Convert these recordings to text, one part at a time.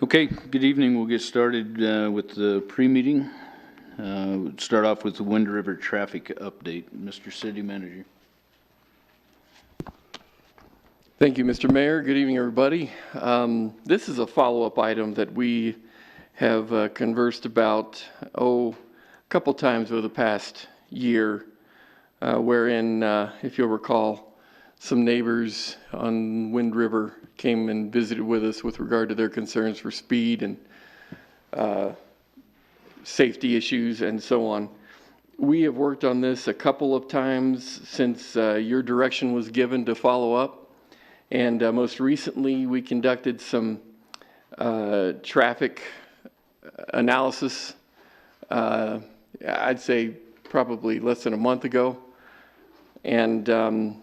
Okay, good evening. We'll get started with the pre-meeting. We'll start off with the Wind River traffic update. Mr. City Manager. Thank you, Mr. Mayor. Good evening, everybody. This is a follow-up item that we have conversed about, a couple times over the past year, wherein, if you'll recall, some neighbors on Wind River came and visited with us with regard to their concerns for speed and safety issues and so on. We have worked on this a couple of times since your direction was given to follow up. And most recently, we conducted some traffic analysis, I'd say probably less than a month ago. And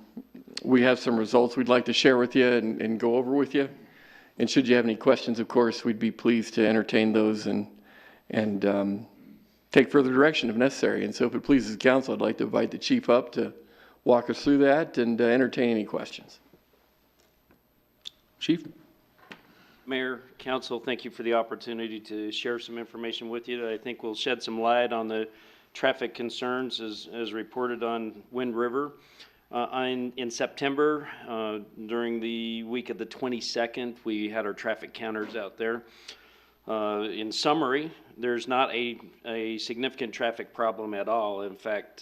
we have some results we'd like to share with you and go over with you. And should you have any questions, of course, we'd be pleased to entertain those and take further direction if necessary. And so if it pleases the council, I'd like to invite the chief up to walk us through that and entertain any questions. Chief? Mayor, Council, thank you for the opportunity to share some information with you that I think will shed some light on the traffic concerns as reported on Wind River. In September, during the week of the 22nd, we had our traffic counters out there. In summary, there's not a significant traffic problem at all. In fact,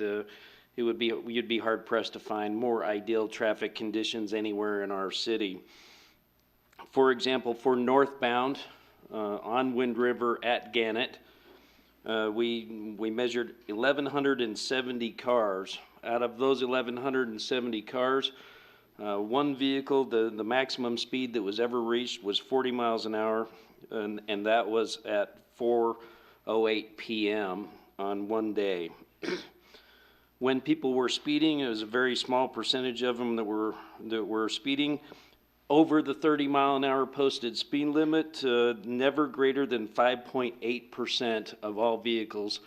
you'd be hard pressed to find more ideal traffic conditions anywhere in our city. For example, for northbound on Wind River at Gannett, we measured 1,170 cars. Out of those 1,170 cars, one vehicle, the maximum speed that was ever reached was 40 miles an hour, and that was at 4:08 p.m. on one day. When people were speeding, it was a very small percentage of them that were speeding over the 30-mile-an-hour posted speed limit, never greater than 5.8% of all vehicles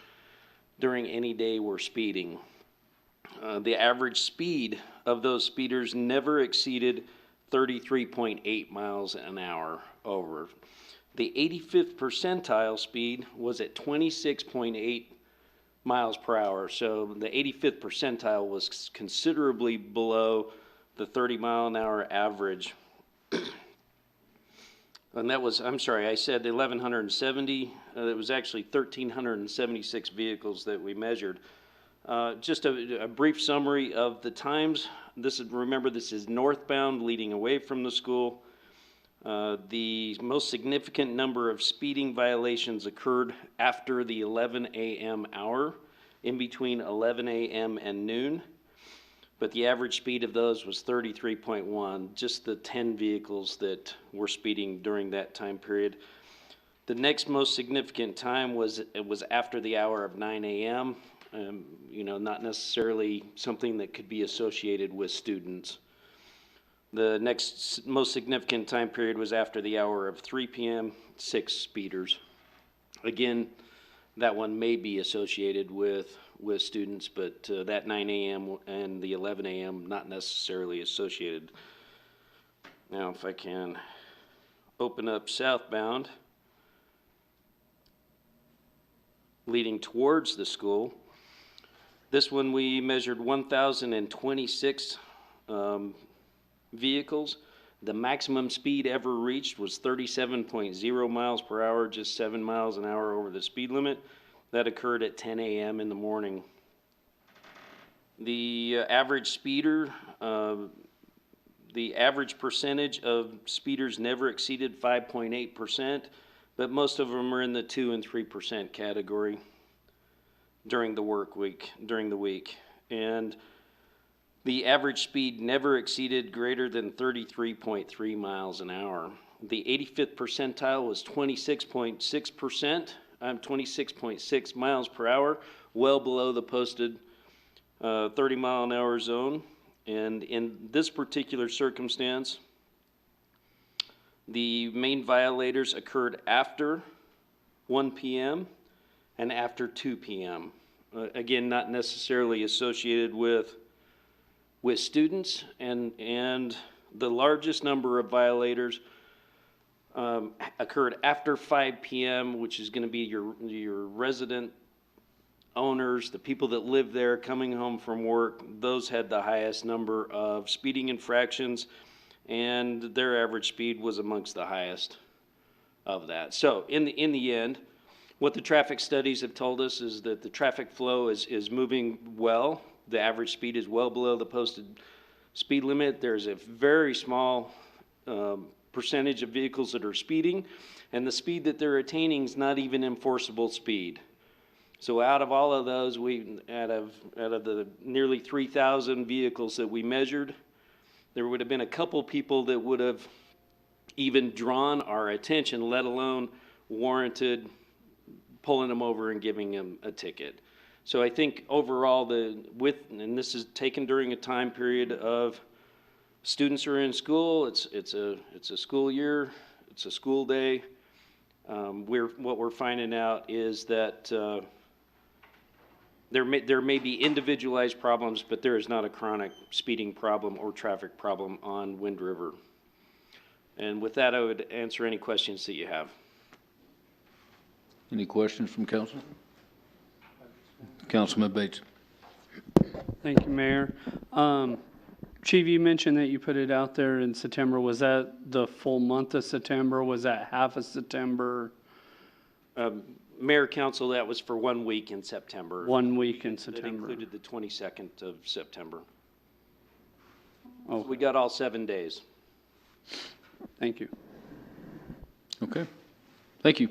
during any day were speeding. The average speed of those speeders never exceeded 33.8 miles an hour over. The 85th percentile speed was at 26.8 miles per hour, so the 85th percentile was considerably below the 30-mile-an-hour average. And that was, I'm sorry, I said 1,170. It was actually 1,376 vehicles that we measured. Just a brief summary of the times. Remember, this is northbound leading away from the school. The most significant number of speeding violations occurred after the 11 a.m. hour, in between 11 a.m. and noon. But the average speed of those was 33.1, just the 10 vehicles that were speeding during that time period. The next most significant time was after the hour of 9 a.m., not necessarily something that could be associated with students. The next most significant time period was after the hour of 3 p.m., 6 speeders. Again, that one may be associated with students, but that 9 a.m. and the 11 a.m. not necessarily associated. Now, if I can open up southbound, leading towards the school, this one we measured 1,026 vehicles. The maximum speed ever reached was 37.0 miles per hour, just 7 miles an hour over the speed limit. That occurred at 10 a.m. in the morning. The average speeder, the average percentage of speeders never exceeded 5.8%, but most of them are in the 2 and 3% category during the week. And the average speed never exceeded greater than 33.3 miles an hour. The 85th percentile was 26.6%. 26.6 miles per hour, well below the posted 30-mile-an-hour zone. And in this particular circumstance, the main violators occurred after 1 p.m. and after 2 p.m. Again, not necessarily associated with students, and the largest number of violators occurred after 5 p.m., which is going to be your resident owners, the people that live there coming home from work. Those had the highest number of speeding infractions, and their average speed was amongst the highest of that. So in the end, what the traffic studies have told us is that the traffic flow is moving well. The average speed is well below the posted speed limit. There's a very small percentage of vehicles that are speeding, and the speed that they're attaining is not even enforceable speed. So out of all of those, out of the nearly 3,000 vehicles that we measured, there would have been a couple people that would have even drawn our attention, let alone warranted pulling them over and giving them a ticket. So I think overall, and this is taken during a time period of students are in school. It's a school year. It's a school day. What we're finding out is that there may be individualized problems, but there is not a chronic speeding problem or traffic problem on Wind River. And with that, I would answer any questions that you have. Any questions from council? Councilman Bates. Thank you, Mayor. Chief, you mentioned that you put it out there in September. Was that the full month of September? Was that half of September? Mayor, Council, that was for 1 week in September. 1 week in That September. included the 22nd of September. Oh, We got all 7 days. thank you. Okay. Thank you.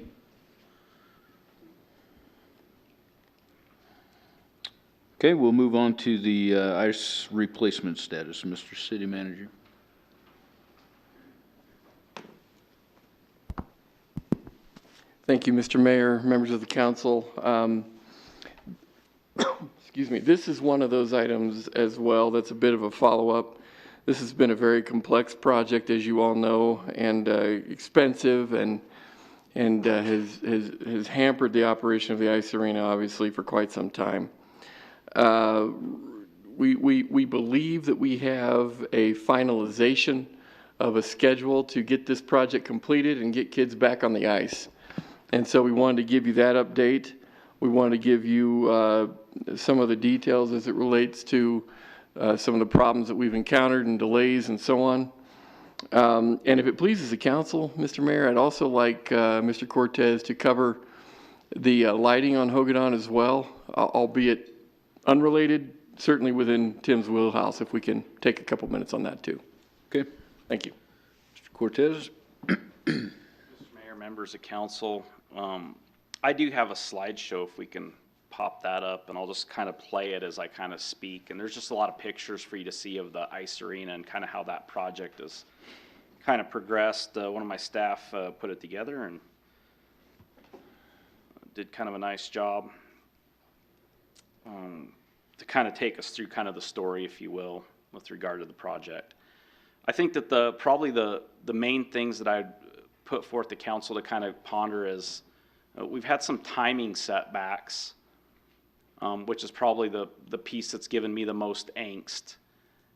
Okay, we'll move on to the ice replacement status. Mr. City Manager. Thank you, Mr. Mayor, members of the council. Excuse me, this is one of those items as well that's a bit of a follow-up. This has been a very complex project, as you all know, and expensive, and has hampered the operation of the ice arena, obviously, for quite some time. We believe that we have a finalization of a schedule to get this project completed and get kids back on the ice. And so we wanted to give you that update. We wanted to give you some of the details as it relates to some of the problems that we've encountered and delays and so on. And if it pleases the council, Mr. Mayor, I'd also like Mr. Cortez to cover the lighting on Hogadon as well, albeit unrelated, certainly within Tim's wheelhouse, if we can take a couple minutes on that too. Okay. Thank you. Mr. Cortez. Mr. Mayor, members of council, I do have a slideshow if we can pop that up, and I'll just kind of play it as I kind of speak. And there's just a lot of pictures for you to see of the ice arena and kind of how that project has kind of progressed. One of my staff put it together and did kind of a nice job to kind of take us through kind of the story, if you will, with regard to the project. I think that probably the main things that I'd put forth to council to kind of ponder is we've had some timing setbacks, which is probably the piece that's given me the most angst.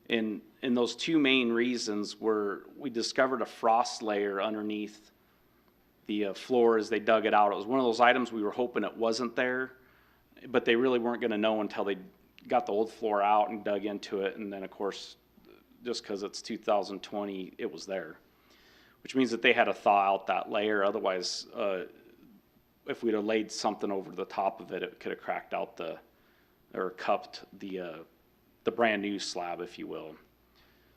And those two main reasons were we discovered a frost layer underneath the floor as they dug it out. It was one of those items we were hoping it wasn't there, but they really weren't going to know until they got the old floor out and dug into it. And then, of course, just because it's 2020, it was there, which means that they had to thaw out that layer. Otherwise, if we'd have laid something over the top of it, it could have cracked out or cupped the brand new slab, if you will.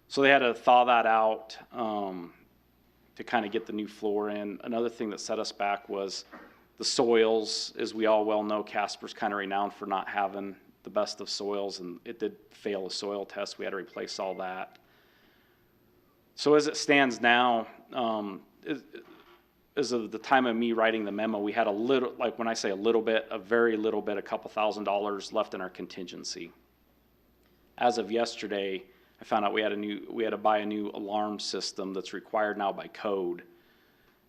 So they had to thaw that out to kind of get the new floor in. Another thing that set us back was the soils. As we all well know, Casper's kind of renowned for not having the best of soils, and it did fail a soil test. We had to replace all that. So as it stands now, as of the time of me writing the memo, we had a little, like when I say a little bit, a very little bit, a couple $1,000s left in our contingency. As of yesterday, I found out we had to buy a new alarm system that's required now by code,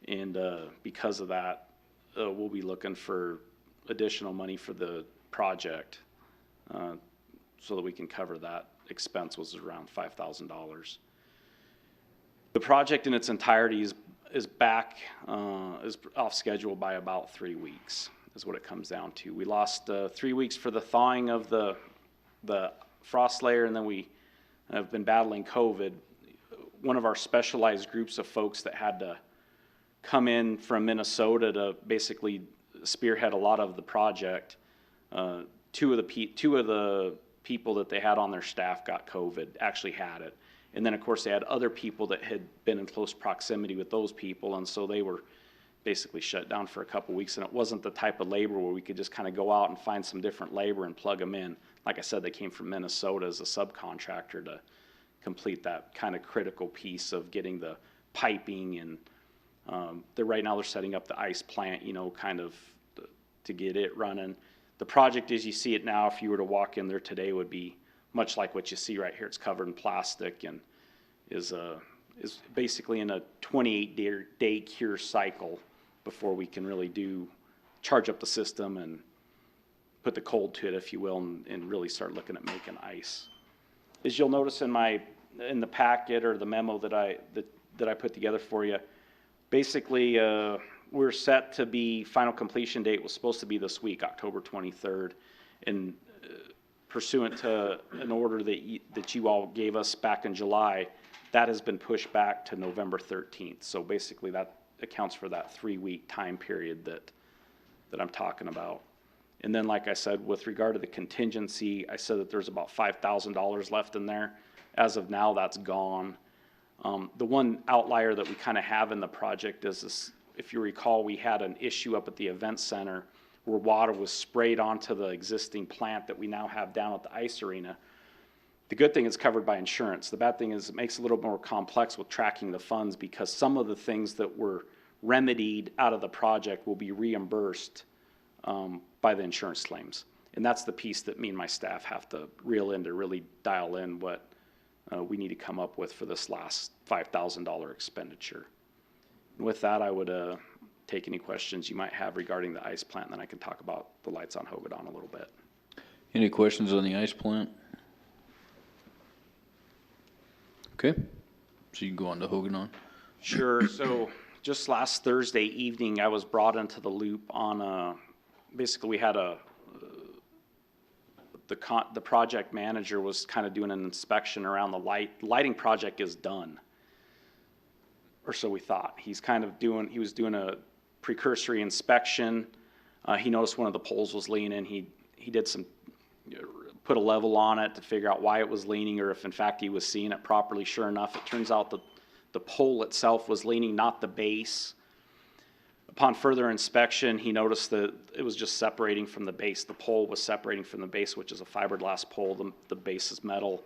and because of that, we'll be looking for additional money for the project so that we can cover that expense, was around $5,000. The project in its entirety is back, is off schedule by about 3 weeks, is what it comes down to. We lost 3 weeks for the thawing of the frost layer, and then we have been battling COVID. One of our specialized groups of folks that had to come in from Minnesota to basically spearhead a lot of the project, two of the people that they had on their staff got COVID, actually had it. And then, of course, they had other people that had been in close proximity with those people, and so they were basically shut down for a couple weeks. And it wasn't the type of labor where we could just kind of go out and find some different labor and plug them in. Like I said, they came from Minnesota as a subcontractor to complete that kind of critical piece of getting the piping, and right now they're setting up the ice plant, you know, kind of to get it running. The project as you see it now, if you were to walk in there today, would be much like what you see right here. It's covered in plastic and is basically in a 28-day cure cycle before we can really charge up the system and put the cold to it, if you will, and really start looking at making ice. As you'll notice in the packet or the memo that I put together for you, basically we're set to be, final completion date was supposed to be this week, October 23rd, and pursuant to an order that you all gave us back in July, that has been pushed back to November 13th. So basically that accounts for that 3-week time period that I'm talking about. And then, like I said, with regard to the contingency, I said that there's about $5,000 left in there. As of now, that's gone. The one outlier that we kind of have in the project is this, if you recall, we had an issue up at the event center where water was sprayed onto the existing plant that we now have down at the ice arena. The good thing is covered by insurance. The bad thing is it makes it a little more complex with tracking the funds, because some of the things that were remedied out of the project will be reimbursed by the insurance claims. And that's the piece that me and my staff have to reel in to really dial in what we need to come up with for this last $5,000 expenditure. And with that, I would take any questions you might have regarding the ice plant, and then I can talk about the lights on Hogadon a little bit. Any questions on the ice plant? Okay, so you can go on to Hogadon. Sure. So just last Thursday evening, I was brought into the loop on basically we had the project manager was kind of doing an inspection around the lighting project is done, or so we thought. He was doing a precursory inspection. He noticed one of the poles was leaning. He did put a level on it to figure out why it was leaning, or if in fact he was seeing it properly. Sure enough, it turns out the pole itself was leaning, not the base. Upon further inspection, he noticed that it was just separating from the base. The pole was separating from the base, which is a fiberglass pole. The base is metal.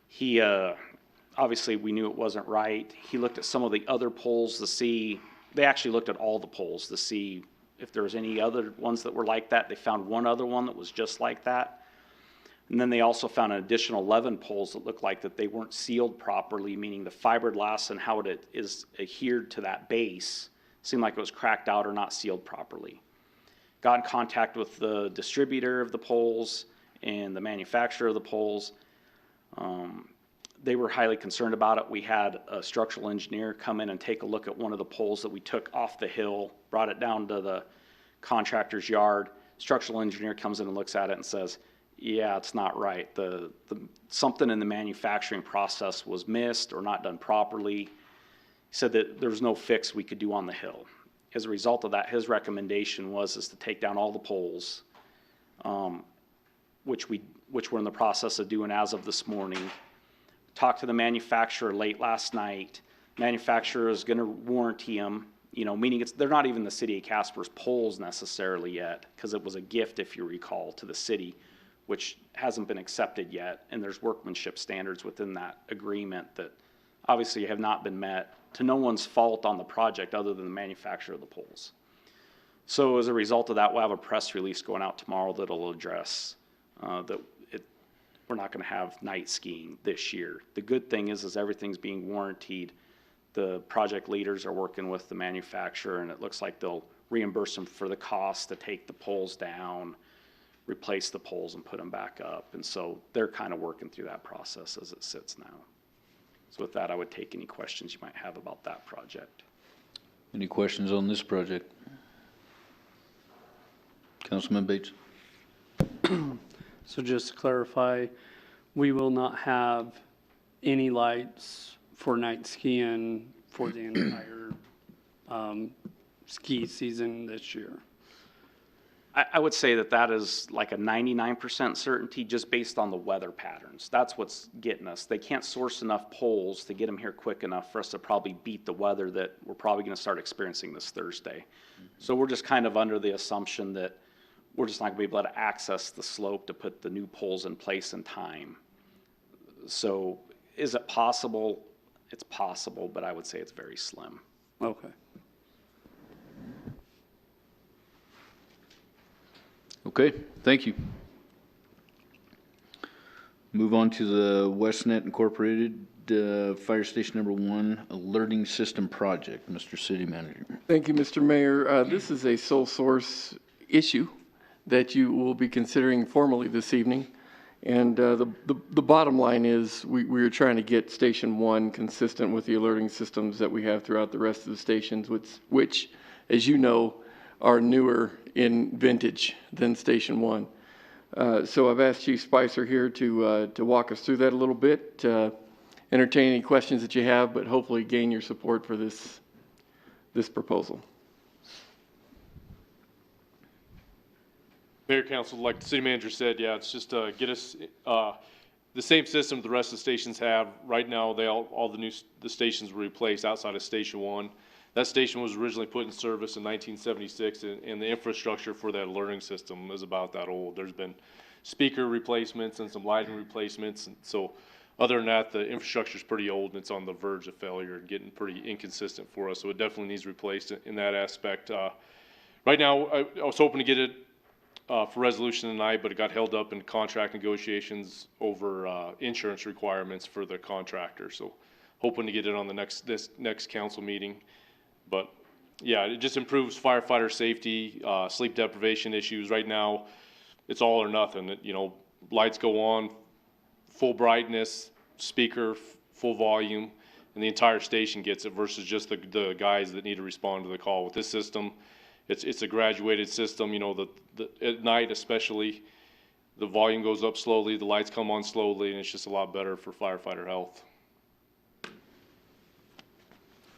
He obviously, we knew it wasn't right. He looked at some of the other poles to see. They actually looked at all the poles to see if there was any other ones that were like that. They found one other one that was just like that. And then they also found an additional 11 poles that looked like that they weren't sealed properly, meaning the fiberglass and how it is adhered to that base seemed like it was cracked out or not sealed properly. Got in contact with the distributor of the poles and the manufacturer of the poles. They were highly concerned about it. We had a structural engineer come in and take a look at one of the poles that we took off the hill, brought it down to the contractor's yard. Structural engineer comes in and looks at it and says, yeah, it's not right. Something in the manufacturing process was missed or not done properly. He said that there was no fix we could do on the hill. As a result of that, his recommendation was to take down all the poles, which we're in the process of doing as of this morning. Talked to the manufacturer late last night. Manufacturer is going to warranty them, meaning they're not even the city of Casper's poles necessarily yet, because it was a gift, if you recall, to the city, which hasn't been accepted yet. And there's workmanship standards within that agreement that obviously have not been met, to no one's fault on the project other than the manufacturer of the poles. So as a result of that, we'll have a press release going out tomorrow that'll address that we're not going to have night skiing this year. The good thing is everything's being warranted. The project leaders are working with the manufacturer, and it looks like they'll reimburse them for the cost to take the poles down, replace the poles, and put them back up. And so they're kind of working through that process as it sits now. So with that, I would take any questions you might have about that project. Any questions on this project? Councilman Bates? So just to clarify, we will not have any lights for night skiing for the entire ski season this year. I would say that that is like a 99% certainty just based on the weather patterns. That's what's getting us. They can't source enough poles to get them here quick enough for us to probably beat the weather that we're probably going to start experiencing this Thursday. So we're just kind of under the assumption that we're just not going to be able to access the slope to put the new poles in place in time. So is it possible? It's possible, but I would say it's very slim. Okay. Okay, thank you. Move on to the WestNet Incorporated Fire Station Number 1 Alerting System Project. Mr. City Manager. Thank you, Mr. Mayor. This is a sole source issue that you will be considering formally this evening. And the bottom line is we are trying to get Station 1 consistent with the alerting systems that we have throughout the rest of the stations, which as you know, are newer in vintage than Station 1. So I've asked Chief Spicer here to walk us through that a little bit, entertain any questions that you have, but hopefully gain your support for this proposal. Mayor, Council, like the city manager said, yeah, it's just get us the same system the rest of the stations have. Right now, all the stations were replaced outside of Station 1. That station was originally put in service in 1976, and the infrastructure for that alerting system is about that old. There's been speaker replacements and some lighting replacements, and so other than that, the infrastructure is pretty old and it's on the verge of failure and getting pretty inconsistent for us. So it definitely needs replaced in that aspect. Right now, I was hoping to get it for resolution tonight, but it got held up in contract negotiations over insurance requirements for the contractor. So hoping to get it on the this next council meeting. But yeah, it just improves firefighter safety, sleep deprivation issues. Right now, it's all or nothing. You know, lights go on, full brightness, speaker, full volume, and the entire station gets it versus just the guys that need to respond to the call. With this system, it's a graduated system. You know, at night especially, the volume goes up slowly, the lights come on slowly, and it's just a lot better for firefighter health.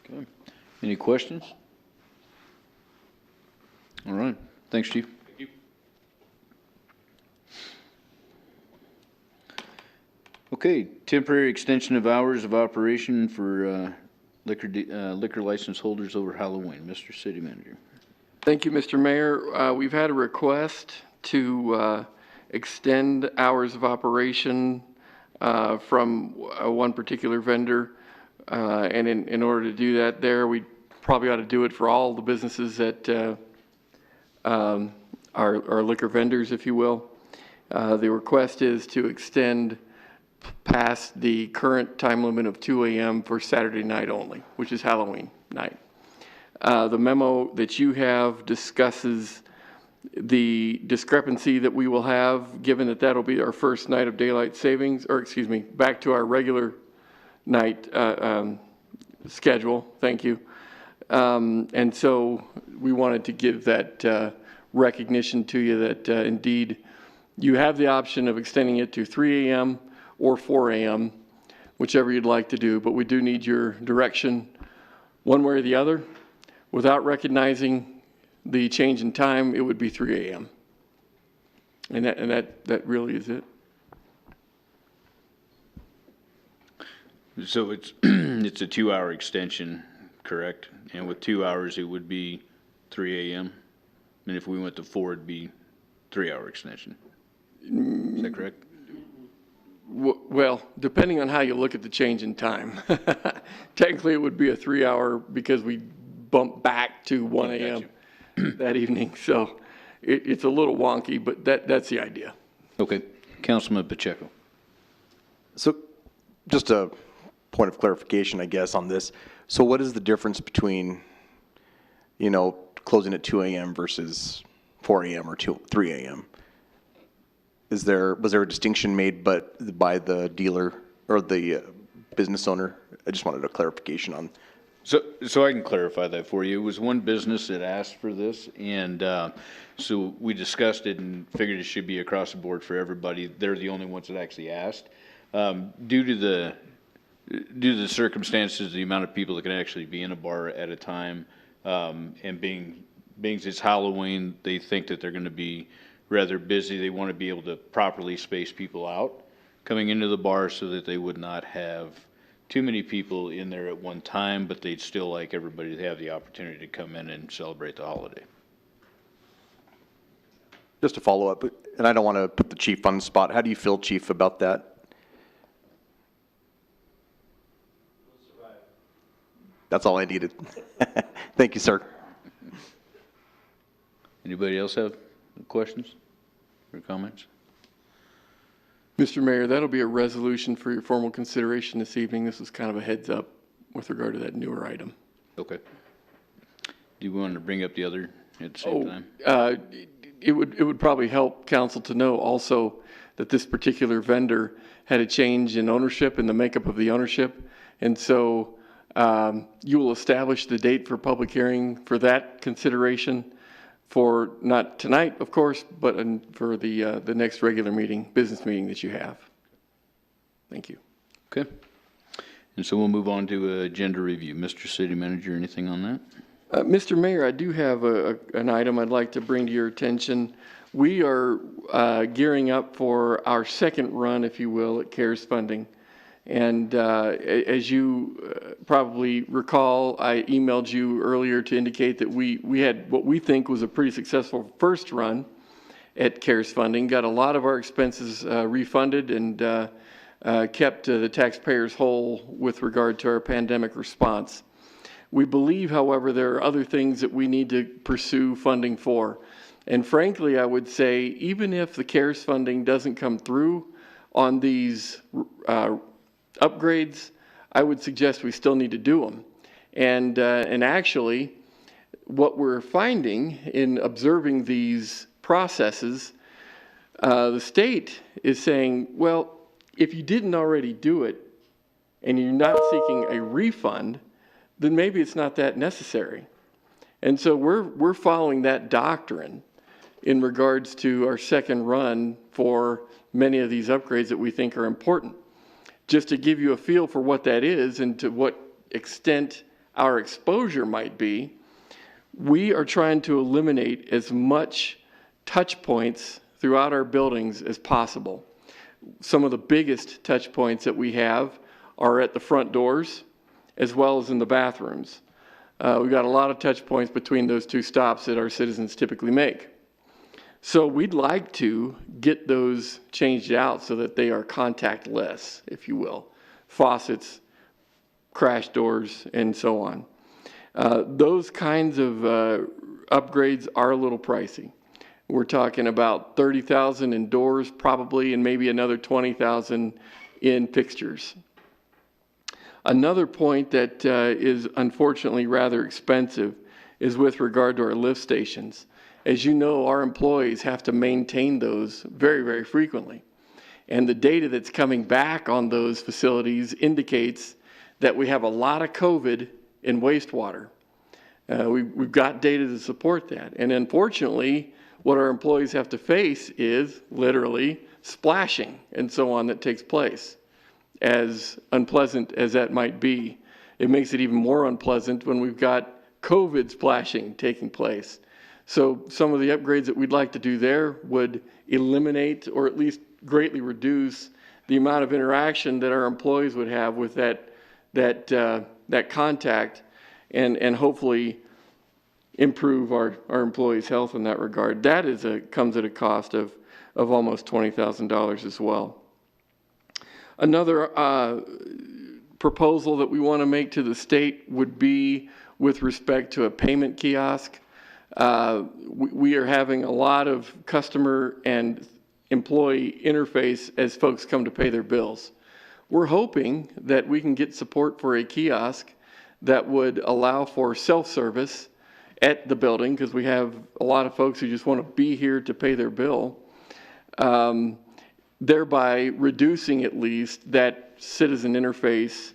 Okay. Any questions? All right. Thanks, Chief. Thank you. Okay, temporary extension of hours of operation for liquor license holders over Halloween. Mr. City Manager. Thank you, Mr. Mayor. We've had a request to extend hours of operation from one particular vendor. And in order to do that there, we probably ought to do it for all the businesses that are liquor vendors, if you will. The request is to extend past the current time limit of 2 a.m. for Saturday night only, which is Halloween night. The memo that you have discusses the discrepancy that we will have, given that that'll be our first night of daylight savings, or excuse me, back to our regular night schedule. Thank you. And so we wanted to give that recognition to you that indeed you have the option of extending it to 3 a.m. or 4 a.m., whichever you'd like to do, but we do need your direction one way or the other. Without recognizing the change in time, it would be 3 a.m. And that really is it. So it's it's a 2-hour extension, correct? And with 2 hours, it would be 3 a.m. And if we went to 4, it'd be 3-hour extension. Is that correct? Well, depending on how you look at the change in time. Technically, it would be a 3-hour because we bump back to 1 a.m. that evening. So it's a little wonky, but that's the idea. Okay. Councilman Pacheco. So just a point of clarification, I guess, on this. So what is the difference between, you know, closing at 2 a.m. versus 4 a.m. or 3 a.m.? Was there a distinction made by the dealer or the business owner? I just wanted a clarification on So I can clarify that for you. It was one business that asked for this, and so we discussed it and figured it should be across the board for everybody. They're the only ones that actually asked. Due to the circumstances, the amount of people that can actually be in a bar at a time, and being it's Halloween, they think that they're going to be rather busy. They want to be able to properly space people out coming into the bar so that they would not have too many people in there at one time, but they'd still like everybody to have the opportunity to come in and celebrate the holiday. Just to follow up, and I don't want to put the chief on the spot, how do you feel, chief, about that? That's all I needed. Thank you, sir. Anybody else have questions or comments? Mr. Mayor, that'll be a resolution for your formal consideration this evening. This is kind of a heads up with regard to that newer item. Okay. Do you want to bring up the other at the same time? It would probably help council to know also that this particular vendor had a change in ownership, in the makeup of the ownership. And so you will establish the date for public hearing for that consideration for not tonight, of course, but for the next regular meeting, business meeting that you have. Thank you. Okay. And so we'll move on to agenda review. Mr. City Manager, anything on that? Mr. Mayor, I do have an item I'd like to bring to your attention. We are gearing up for our second run, if you will, at CARES funding. And as you probably recall, I emailed you earlier to indicate that we had what we think was a pretty successful first run at CARES funding, got a lot of our expenses refunded, and kept the taxpayers whole with regard to our pandemic response. We believe, however, there are other things that we need to pursue funding for. And frankly, I would say, even if the CARES funding doesn't come through on these upgrades, I would suggest we still need to do them. And actually, what we're finding in observing these processes, the state is saying, well, if you didn't already do it and you're not seeking a refund, then maybe it's not that necessary. And so we're following that doctrine in regards to our second run for many of these upgrades that we think are important. Just to give you a feel for what that is and to what extent our exposure might be, we are trying to eliminate as much touch points throughout our buildings as possible. Some of the biggest touch points that we have are at the front doors as well as in the bathrooms. We've got a lot of touch points between those two stops that our citizens typically make. So we'd like to get those changed out so that they are contactless, if you will. Faucets, crash doors, and so on. Those kinds of upgrades are a little pricey. We're talking about $30,000 in doors probably, and maybe another $20,000 in fixtures. Another point that is unfortunately rather expensive is with regard to our lift stations. As you know, our employees have to maintain those very, very frequently. And the data that's coming back on those facilities indicates that we have a lot of COVID in wastewater. We've got data to support that. And unfortunately, what our employees have to face is literally splashing and so on that takes place. As unpleasant as that might be, it makes it even more unpleasant when we've got COVID splashing taking place. So some of the upgrades that we'd like to do there would eliminate or at least greatly reduce the amount of interaction that our employees would have with that contact and hopefully improve our employees' health in that regard. That comes at a cost of almost $20,000 as well. Another proposal that we want to make to the state would be with respect to a payment kiosk. We are having a lot of customer and employee interface as folks come to pay their bills. We're hoping that we can get support for a kiosk that would allow for self-service at the building, because we have a lot of folks who just want to be here to pay their bill, thereby reducing at least that citizen interface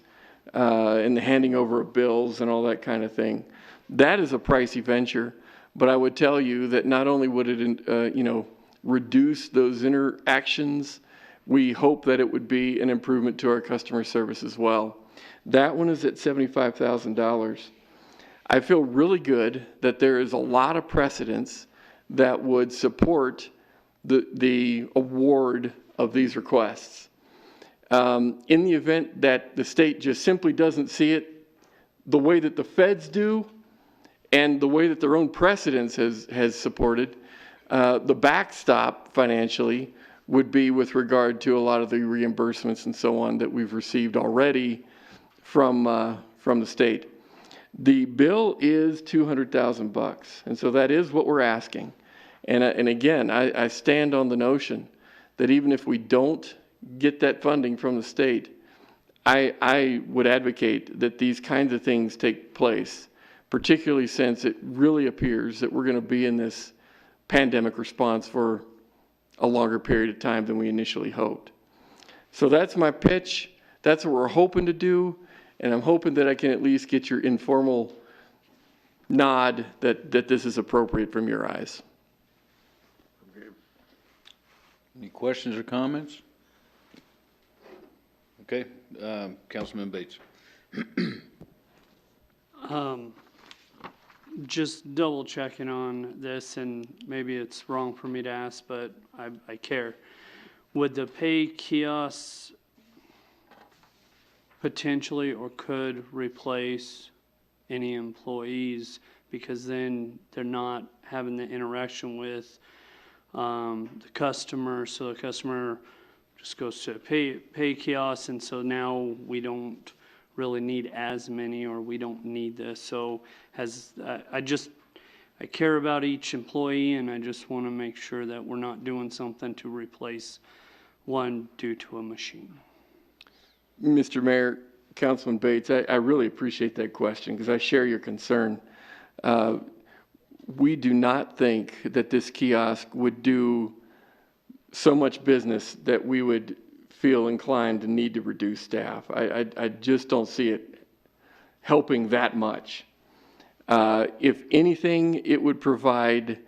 and the handing over of bills and all that kind of thing. That is a pricey venture, but I would tell you that not only would it, reduce those interactions, we hope that it would be an improvement to our customer service as well. That one is at $75,000. I feel really good that there is a lot of precedents that would support the award of these requests. In the event that the state just simply doesn't see it the way that the feds do and the way that their own precedents has supported, the backstop financially would be with regard to a lot of the reimbursements and so on that we've received already from the state. The bill is $200,000, and so that is what we're asking. And again, I stand on the notion that even if we don't get that funding from the state, I would advocate that these kinds of things take place, particularly since it really appears that we're going to be in this pandemic response for a longer period of time than we initially hoped. So that's my pitch. That's what we're hoping to do, and I'm hoping that I can at least get your informal nod that this is appropriate from your eyes. Any questions or comments? Okay, Councilman Bates. Just double checking on this, and maybe it's wrong for me to ask, but I care. Would the pay kiosks potentially or could replace any employees, because then they're not having the interaction with the customer, so the customer just goes to a pay kiosk, and so now we don't really need as many, or we don't need this. So I care about each employee, and I just want to make sure that we're not doing something to replace one due to a machine. Mr. Mayor, Councilman Bates, I really appreciate that question because I share your concern. We do not think that this kiosk would do so much business that we would feel inclined to need to reduce staff. I just don't see it helping that much. If anything, it would provide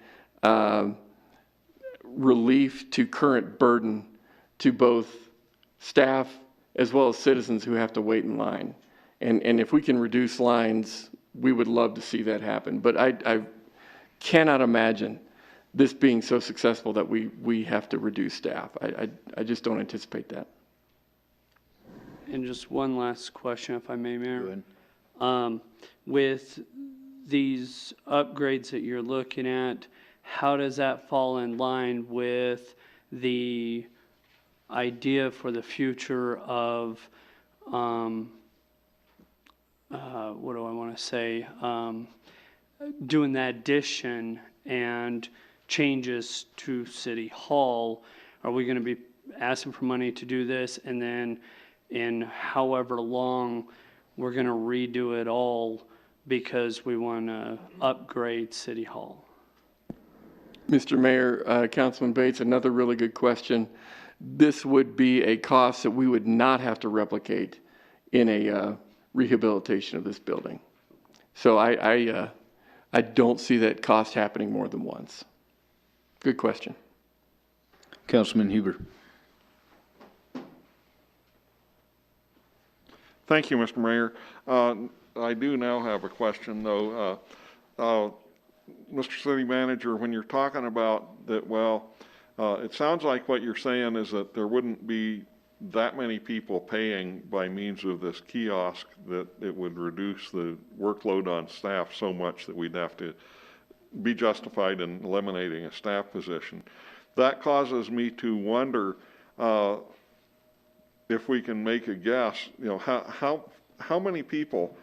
relief to current burden to both staff as well as citizens who have to wait in line. And if we can reduce lines, we would love to see that happen. But I cannot imagine this being so successful that we have to reduce staff. I just don't anticipate that. And just one last question, if I may, Mayor. Go ahead. With these upgrades that you're looking at, how does that fall in line with the idea for the future of, what do I want to say, doing that addition and changes to City Hall? Are we going to be asking for money to do this, and then in however long we're going to redo it all because we want to upgrade City Hall? Mr. Mayor, Councilman Bates, another really good question. This would be a cost that we would not have to replicate in a rehabilitation of this building. So I don't see that cost happening more than once. Good question. Councilman Huber. Thank you, Mr. Mayor. I do now have a question, though. Mr. City Manager, when you're talking about that, it sounds like what you're saying is that there wouldn't be that many people paying by means of this kiosk, that it would reduce the workload on staff so much that we'd have to be justified in eliminating a staff position. That causes me to wonder if we can make a guess, how many people,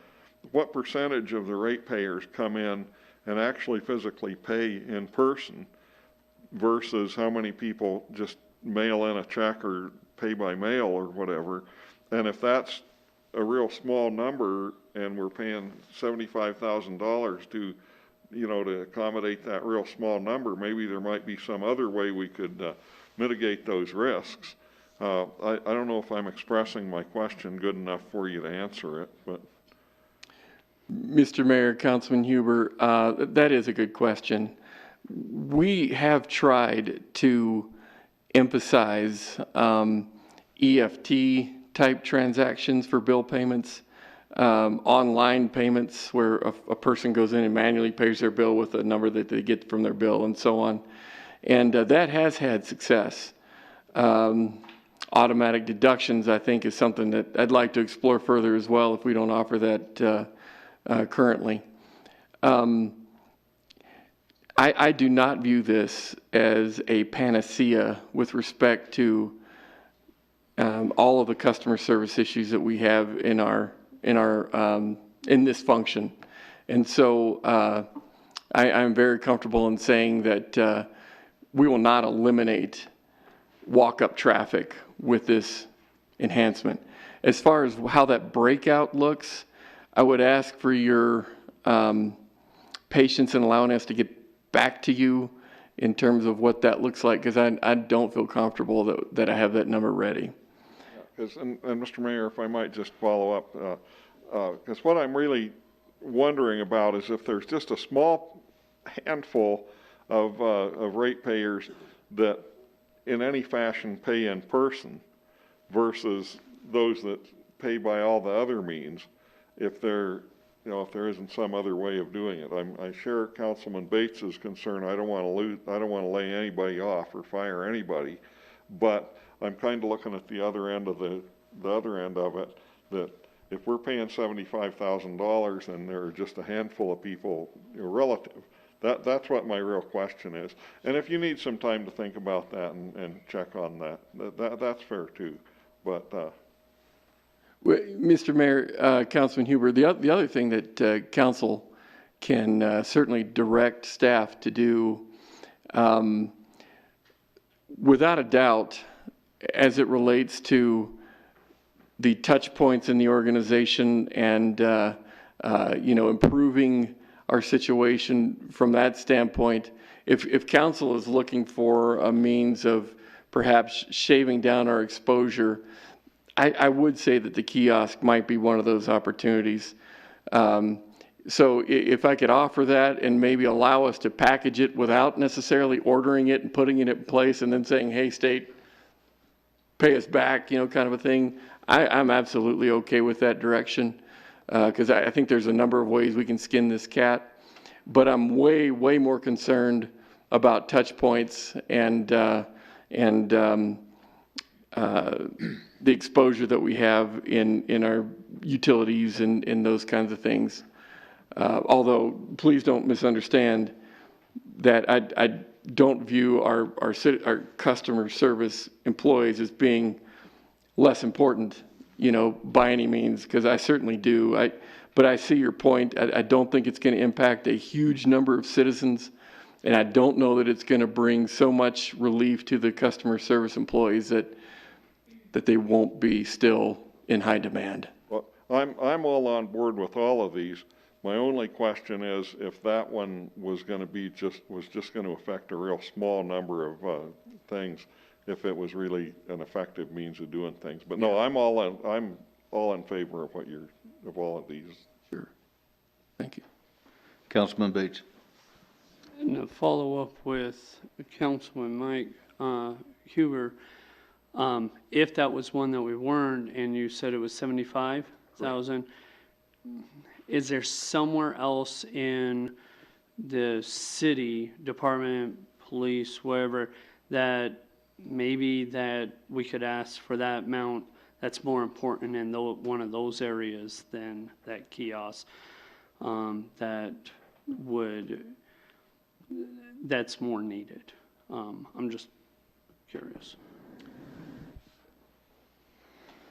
what percentage of the ratepayers come in and actually physically pay in person versus how many people just mail in a check or pay by mail or whatever. And if that's a real small number and we're paying $75,000 to accommodate that real small number, maybe there might be some other way we could mitigate those risks. I don't know if I'm expressing my question good enough for you to answer it, but. Mr. Mayor, Councilman Huber, that is a good question. We have tried to emphasize EFT type transactions for bill payments, online payments where a person goes in and manually pays their bill with a number that they get from their bill and so on. And that has had success. Automatic deductions, I think, is something that I'd like to explore further as well if we don't offer that currently. I do not view this as a panacea with respect to all of the customer service issues that we have in this function. And so I'm very comfortable in saying that we will not eliminate walk-up traffic with this enhancement. As far as how that breakout looks, I would ask for your patience in allowing us to get back to you in terms of what that looks like, because I don't feel comfortable that I have that number ready. And Mr. Mayor, if I might just follow up, because what I'm really wondering about is if there's just a small handful of ratepayers that in any fashion pay in person versus those that pay by all the other means, if there isn't some other way of doing it. I share Councilman Bates's concern. I don't want to lay anybody off or fire anybody, but I'm kind of looking at the other end of it, that if we're paying $75,000 and there are just a handful of people relative, that's what my real question is. And if you need some time to think about that and check on that's fair too. But Mr. Mayor, Councilman Huber, the other thing that council can certainly direct staff to do, without a doubt, as it relates to the touch points in the organization and improving our situation from that standpoint, if council is looking for a means of perhaps shaving down our exposure, I would say that the kiosk might be one of those opportunities. So if I could offer that and maybe allow us to package it without necessarily ordering it and putting it in place and then saying, hey, state, pay us back, kind of a thing, I'm absolutely okay with that direction, because I think there's a number of ways we can skin this cat. But I'm way, way more concerned about touch points and the exposure that we have in our utilities and those kinds of things. Although, please don't misunderstand that I don't view our customer service employees as being less important, by any means, because I certainly do. But I see your point. I don't think it's going to impact a huge number of citizens, and I don't know that it's going to bring so much relief to the customer service employees that they won't be still in high demand. Well, I'm all on board with all of these. My only question is if that one was going to be just going to affect a real small number of things, if it was really an effective means of doing things. But no, I'm all in favor of all of these. Sure. Thank you. Councilman Bates. And to follow up with Councilman Mike Huber, if that was one that we weren't, and you said it was 75,000, is there somewhere else in the city, department, police, wherever, that maybe that we could ask for that amount that's more important in one of those areas than that kiosk, that's more needed? I'm just curious.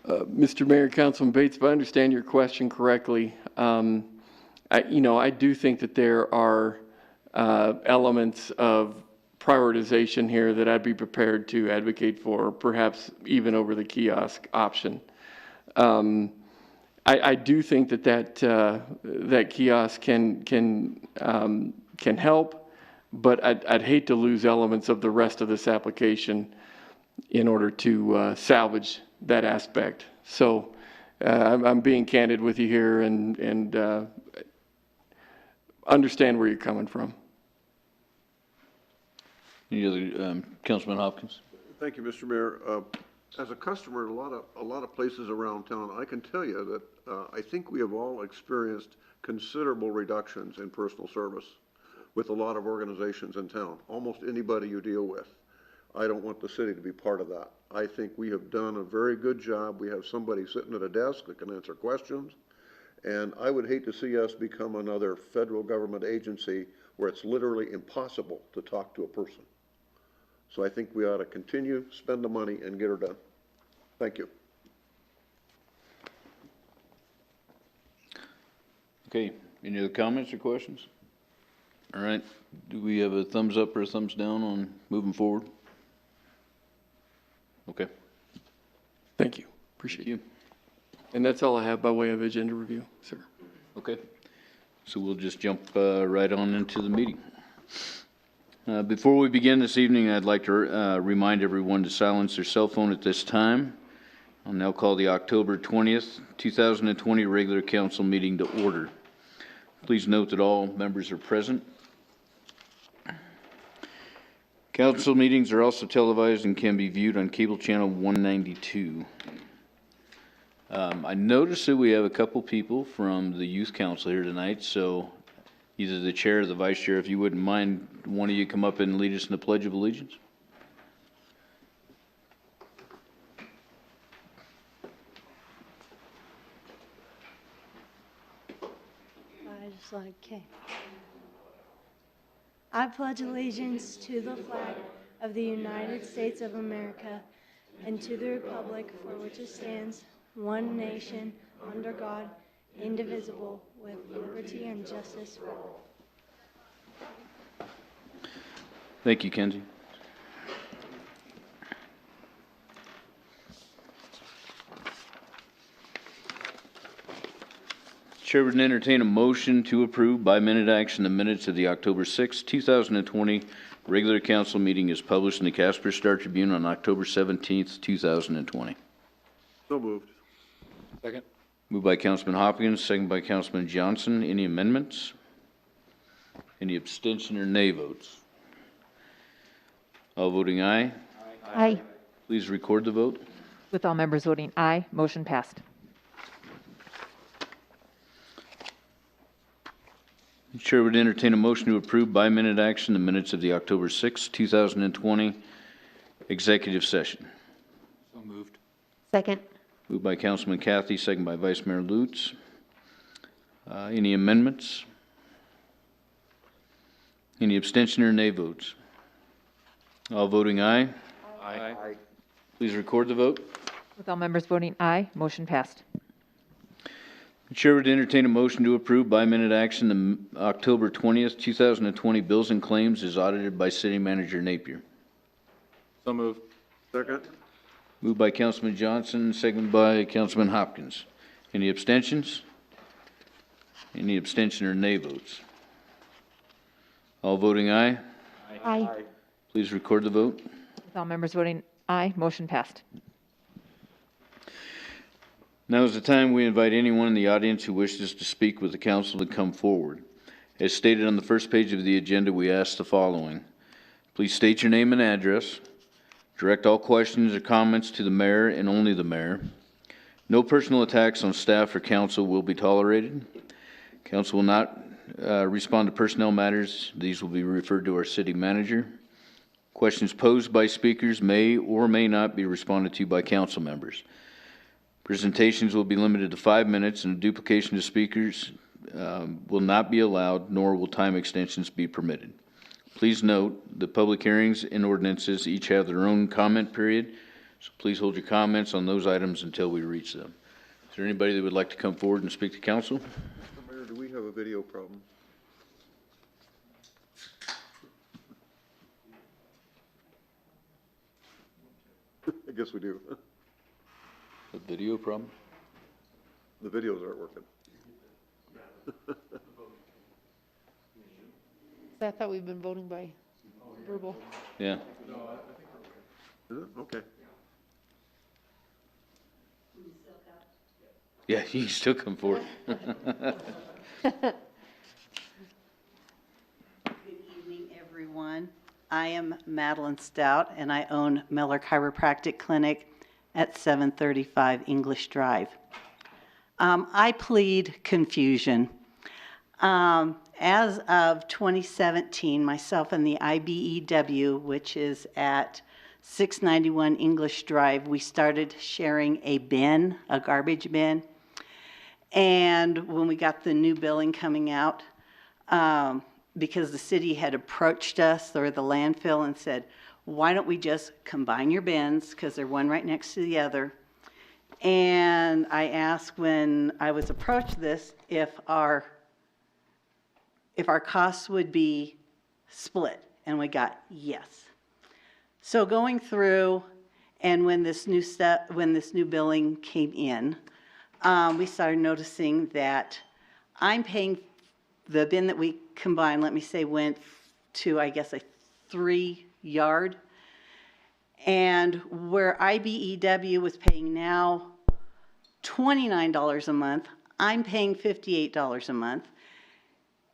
Mr. Mayor, Councilman Bates, if I understand your question correctly, I do think that there are elements of prioritization here that I'd be prepared to advocate for, perhaps even over the kiosk option. I do think that kiosk can help, but I'd hate to lose elements of the rest of this application. in order to salvage that aspect. So I'm being candid with you here and understand where you're coming from. Any other, Councilman Hopkins? Thank you, Mr. Mayor. As a customer in a lot of places around town, I can tell you that I think we have all experienced considerable reductions in personal service with a lot of organizations in town, almost anybody you deal with. I don't want the city to be part of that. I think we have done a very good job. We have somebody sitting at a desk that can answer questions. And I would hate to see us become another federal government agency where it's literally impossible to talk to a person. So I think we ought to continue, spend the money, and get her done. Thank you. Okay, any other comments or questions? All right, do we have a thumbs up or a thumbs down on moving forward? Okay, Thank you. Appreciate thank you. And that's all I have by way of agenda review, sir. Okay, so we'll just jump right on into the meeting. Before we begin this evening, I'd like to remind everyone to silence their cell phone at this time. I'll now call the October 20th, 2020 regular council meeting to order. Please note that all members are present. Council meetings are also televised and can be viewed on cable channel 192. I noticed that we have a couple people from the youth council here tonight, so either the chair or the vice chair, if you wouldn't mind, one of you come up and lead us in the Pledge of Allegiance. I pledge allegiance to the flag of the United States of America and to the republic for which it stands, one nation, under God, indivisible, with liberty and justice for all. Thank you, Kenzie. Chair would entertain a motion to approve by minute action the minutes of the October 6, 2020 regular council meeting as published in the Casper Star Tribune on October 17th, 2020. So moved. Second. Moved by Councilman Hopkins, second by Councilman Johnson. Any amendments? Any abstention or nay votes? All voting aye. Aye. Please record the vote. With all members voting aye, motion passed. The chair would entertain a motion to approve by minute action the minutes of the October 6, 2020 executive session. So moved. Second. Moved by Councilman Cathy, second by Vice Mayor Lutz. Any amendments? Any abstention or nay votes? All voting aye. Aye. Please record the vote. With all members voting aye, motion passed. The chair would entertain a motion to approve by minute action the October 20th, 2020 bills and claims as audited by City Manager Napier. So moved. Second. Moved by Councilman Johnson, seconded by Councilman Hopkins. Any abstentions? Any abstention or nay votes? All voting aye. Aye. Please record the vote. With all members voting aye, motion passed. Now is the time we invite anyone in the audience who wishes to speak with the council to come forward. As stated on the first page of the agenda, we ask the following. Please state your name and address. Direct all questions or comments to the mayor and only the mayor. No personal attacks on staff or council will be tolerated. Council will not respond to personnel matters. These will be referred to our city manager. Questions posed by speakers may or may not be responded to by council members. Presentations will be limited to 5 minutes, and duplication of speakers will not be allowed, nor will time extensions be permitted. Please note that public hearings and ordinances each have their own comment period, so please hold your comments on those items until we reach them. Is there anybody that would like to come forward and speak to council? Mr. Mayor, do we have a video problem? I guess we do. A video problem? The videos aren't working. I thought we've been voting by verbal. Yeah. Okay. Yeah, you can still come forward. Good evening, everyone. I am Madeline Stout, and I own Miller Chiropractic Clinic at 735 English Drive. I plead confusion. As of 2017, myself and the IBEW, which is at 691 English Drive, we started sharing a bin, a garbage bin. And when we got the new billing coming out, because the city had approached us or the landfill and said, why don't we just combine your bins, because they're one right next to the other. And I asked when I was approached this if our costs would be split, and we got yes. So going through, and when this new billing came in, we started noticing that I'm paying, the bin that we combined, let me say, went to, I guess, a 3-yard. And where IBEW was paying now $29 a month, I'm paying $58 a month.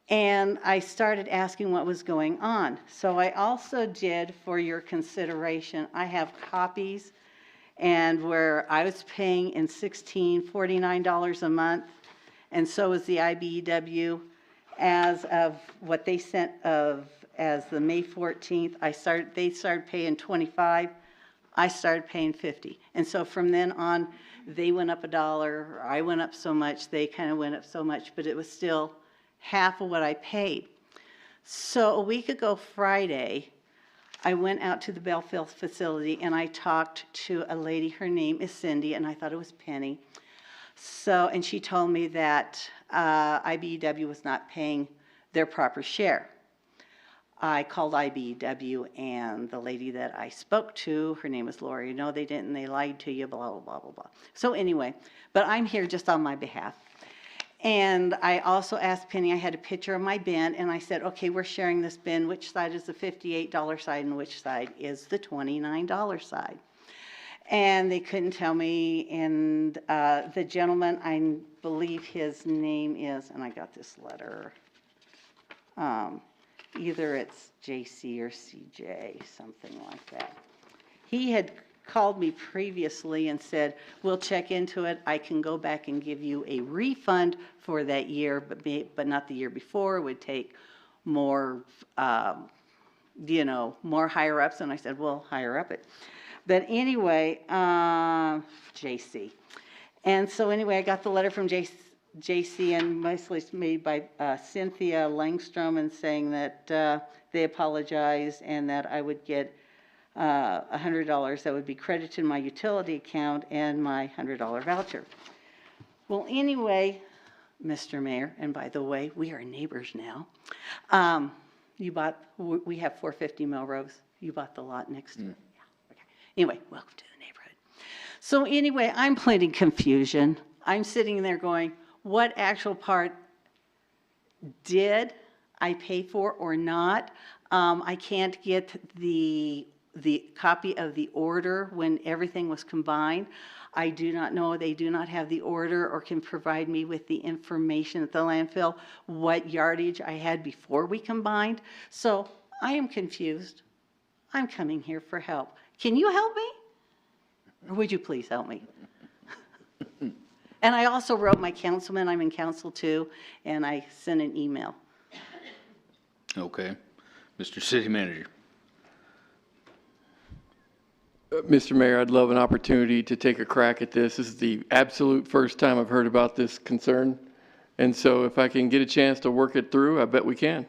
And I started asking what was going on. So I also did, for your consideration, I have copies, and where I was paying in $49 a month, and so is the IBEW. As of what they sent as the May 14th, they started paying $25, I started paying $50. And so from then on, they went up $1, I went up so much, they kind of went up so much, but it was still half of what I paid. So a week ago Friday, I went out to the Belfield facility and I talked to a lady, her name is Cindy, and I thought it was Penny. So, and she told me that IBEW was not paying their proper share. I called IBEW, and the lady that I spoke to, her name is Lori, no they didn't, they lied to you, blah, blah, blah, blah, blah. So anyway, but I'm here just on my behalf. And I also asked Penny, I had a picture of my bin, and I said, okay, we're sharing this bin. Which side is the $58 side and which side is the $29 side? And they couldn't tell me. And the gentleman, I believe his name is, and I got this letter, either it's JC or CJ, something like that. He had called me previously and said, we'll check into it. I can go back and give you a refund for that year, but not the year before. It would take more, more higher ups. And I said, well, higher up it. But anyway, JC. And so anyway, I got the letter from JC, and mostly it's made by Cynthia Langstrom, and saying that they apologized and that I would get $100 that would be credited to my utility account and my $100 voucher. Well, anyway, Mr. Mayor, and by the way, we are neighbors now. We have 450 Melrose. You bought the lot next to it. Yeah. Okay. Anyway, welcome to the neighborhood. So anyway, I'm pleading confusion. I'm sitting there going, what actual part did I pay for or not? I can't get the copy of the order when everything was combined. I do not know, they do not have the order or can provide me with the information at the landfill, what yardage I had before we combined. So I am confused. I'm coming here for help. Can you help me? Or would you please help me? And I also wrote my councilman, I'm in council too, and I sent an email. Okay. Mr. City Manager. Mr. Mayor, I'd love an opportunity to take a crack at this. This is the absolute first time I've heard about this concern. And so if I can get a chance to work it through, I bet we can.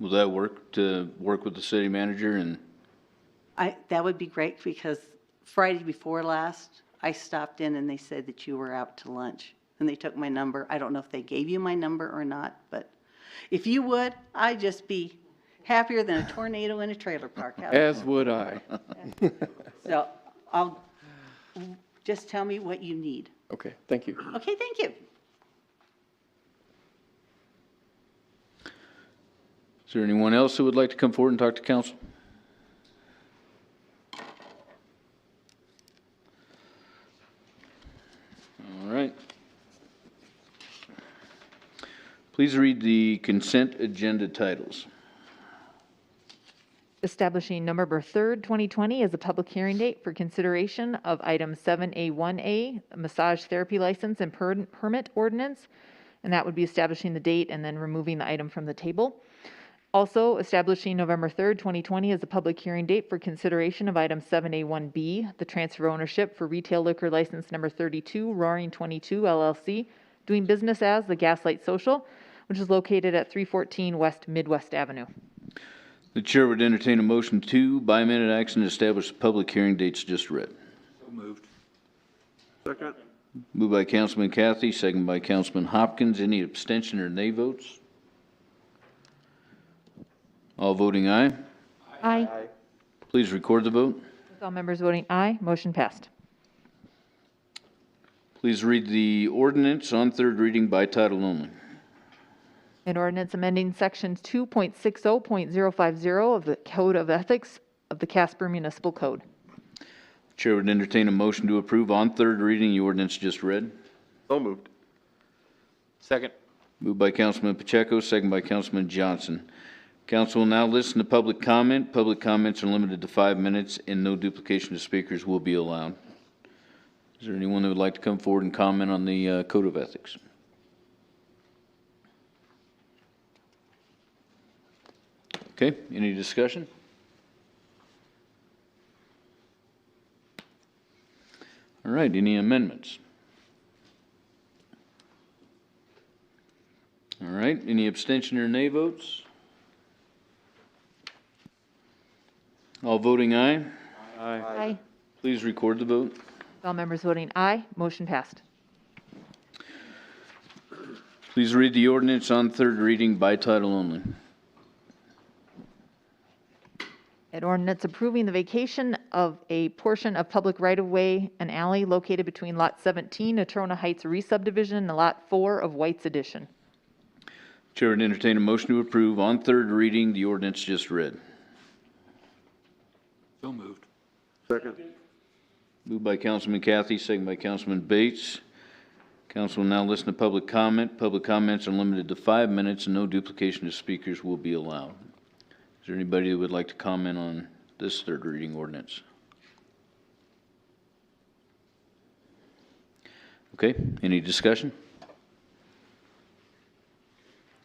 Will that work, to work with the city manager? And That would be great, because Friday before last, I stopped in and they said that you were out to lunch. And they took my number. I don't know if they gave you my number or not, but if you would, I'd just be happier than a tornado in a trailer park. As would I. So I'll just tell me what you need. Okay, thank you. Okay, thank you. is there anyone else who would like to come forward and talk to council? Please read the consent agenda titles. Establishing November 3rd, 2020 as a public hearing date for consideration of item 7A1A, massage therapy license and permit ordinance, and that would be establishing the date and then removing the item from the table. Also, establishing November 3rd, 2020 as a public hearing date for consideration of item 7A1B, the transfer of ownership for retail liquor license number 32, Roaring 22 LLC, doing business as the Gaslight Social, which is located at 314 West Midwest Avenue. The chair would entertain a motion to, by minute action, establish the public hearing dates just read. Second. Moved by Councilman Cathy, second by Councilman Hopkins. Any abstention or nay votes? All voting aye. Aye. Please record the vote. With all members voting aye, motion passed. Please read the ordinance on third reading by title only. An ordinance amending section 2.60.050 of the Code of Ethics of the Casper Municipal Code. Chair would entertain a motion to approve on third reading the ordinance just read. So moved. Second. Moved by Councilman Pacheco, second by Councilman Johnson. Council will now listen to public comment. Public comments are limited to 5 minutes and no duplication of speakers will be allowed. Is there anyone that would like to come forward and comment on the Code of Ethics? Okay, any discussion? All right, any amendments? All right, any abstention or nay votes? All voting aye. Aye. Please record the vote. With all members voting aye, motion passed. Please read the ordinance on third reading by title only. An ordinance approving the vacation of a portion of public right-of-way, an alley located between Lot 17, Natrona Heights re-subdivision, and Lot 4 of White's Addition. Chair would entertain a motion to approve on third reading the ordinance just read. So moved. Second. Moved by Councilman Cathy, second by Councilman Bates. Council will now listen to public comment. Public comments are limited to 5 minutes and no duplication of speakers will be allowed. Is there anybody who would like to comment on this third reading ordinance? Okay, any discussion?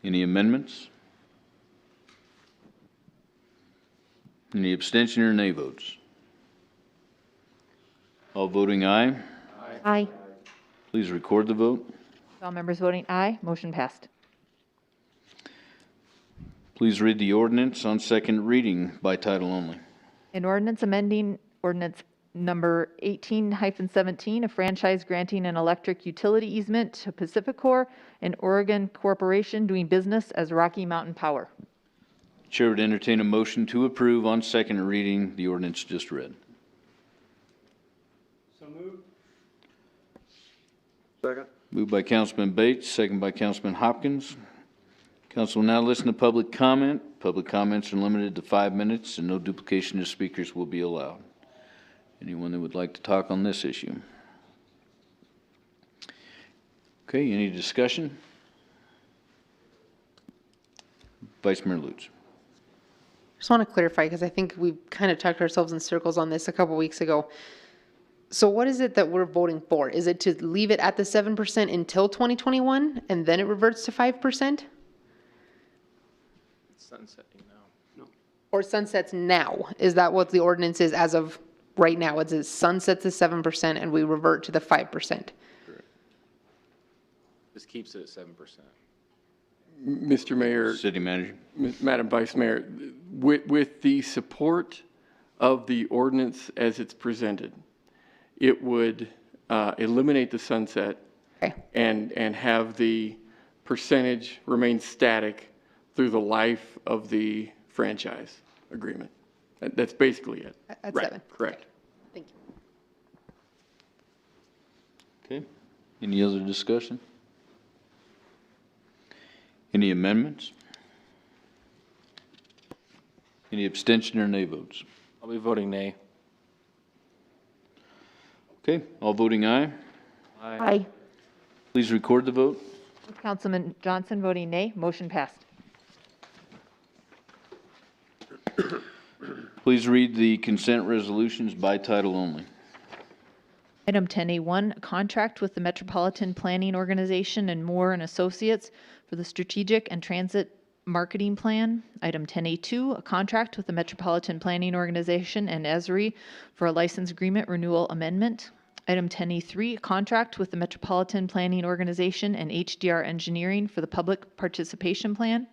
Any amendments? Any abstention or nay votes? All voting aye. Aye. Please record the vote. With all members voting aye, motion passed. Please read the ordinance on second reading by title only. An ordinance amending ordinance number 18-17, a franchise granting an electric utility easement to Pacificor and Oregon Corporation doing business as Rocky Mountain Power. Chair would entertain a motion to approve on second reading the ordinance just read. So moved. Second. Moved by Councilman Bates, second by Councilman Hopkins. Council will now listen to public comment. Public comments are limited to 5 minutes and no duplication of speakers will be allowed. Anyone that would like to talk on this issue? Okay, any discussion? Vice Mayor Lutz. Just want to clarify, because I think we kind of talked ourselves in circles on this a couple weeks ago. So what is it that we're voting for? Is it to leave it at the 7% until 2021 and then it reverts to 5%? Sunsetting now. Or sunsets now? Is that what the ordinance is as of right now? Is it sunsets to 7% and we revert to the 5%? This keeps it at 7%. Mr. Mayor, City Manager. Madam Vice Mayor, with the support of the ordinance as it's presented, it would eliminate the sunset Okay. and have the percentage remain static through the life of the franchise agreement. That's basically it. At Right, 7. correct. Thank you. Okay, any other discussion? Any amendments? Any abstention or nay votes? I'll be voting nay. Okay, all voting aye. Aye. Please record the vote. With Councilman Johnson voting nay, motion passed. Please read the consent resolutions by title only. Item 10A1, a contract with the Metropolitan Planning Organization and Moore and Associates for the Strategic and Transit Marketing Plan. Item 10A2, a contract with the Metropolitan Planning Organization and ESRI for a license agreement renewal amendment. Item 10A3, a contract with the Metropolitan Planning Organization and HDR Engineering for the Public Participation Plan.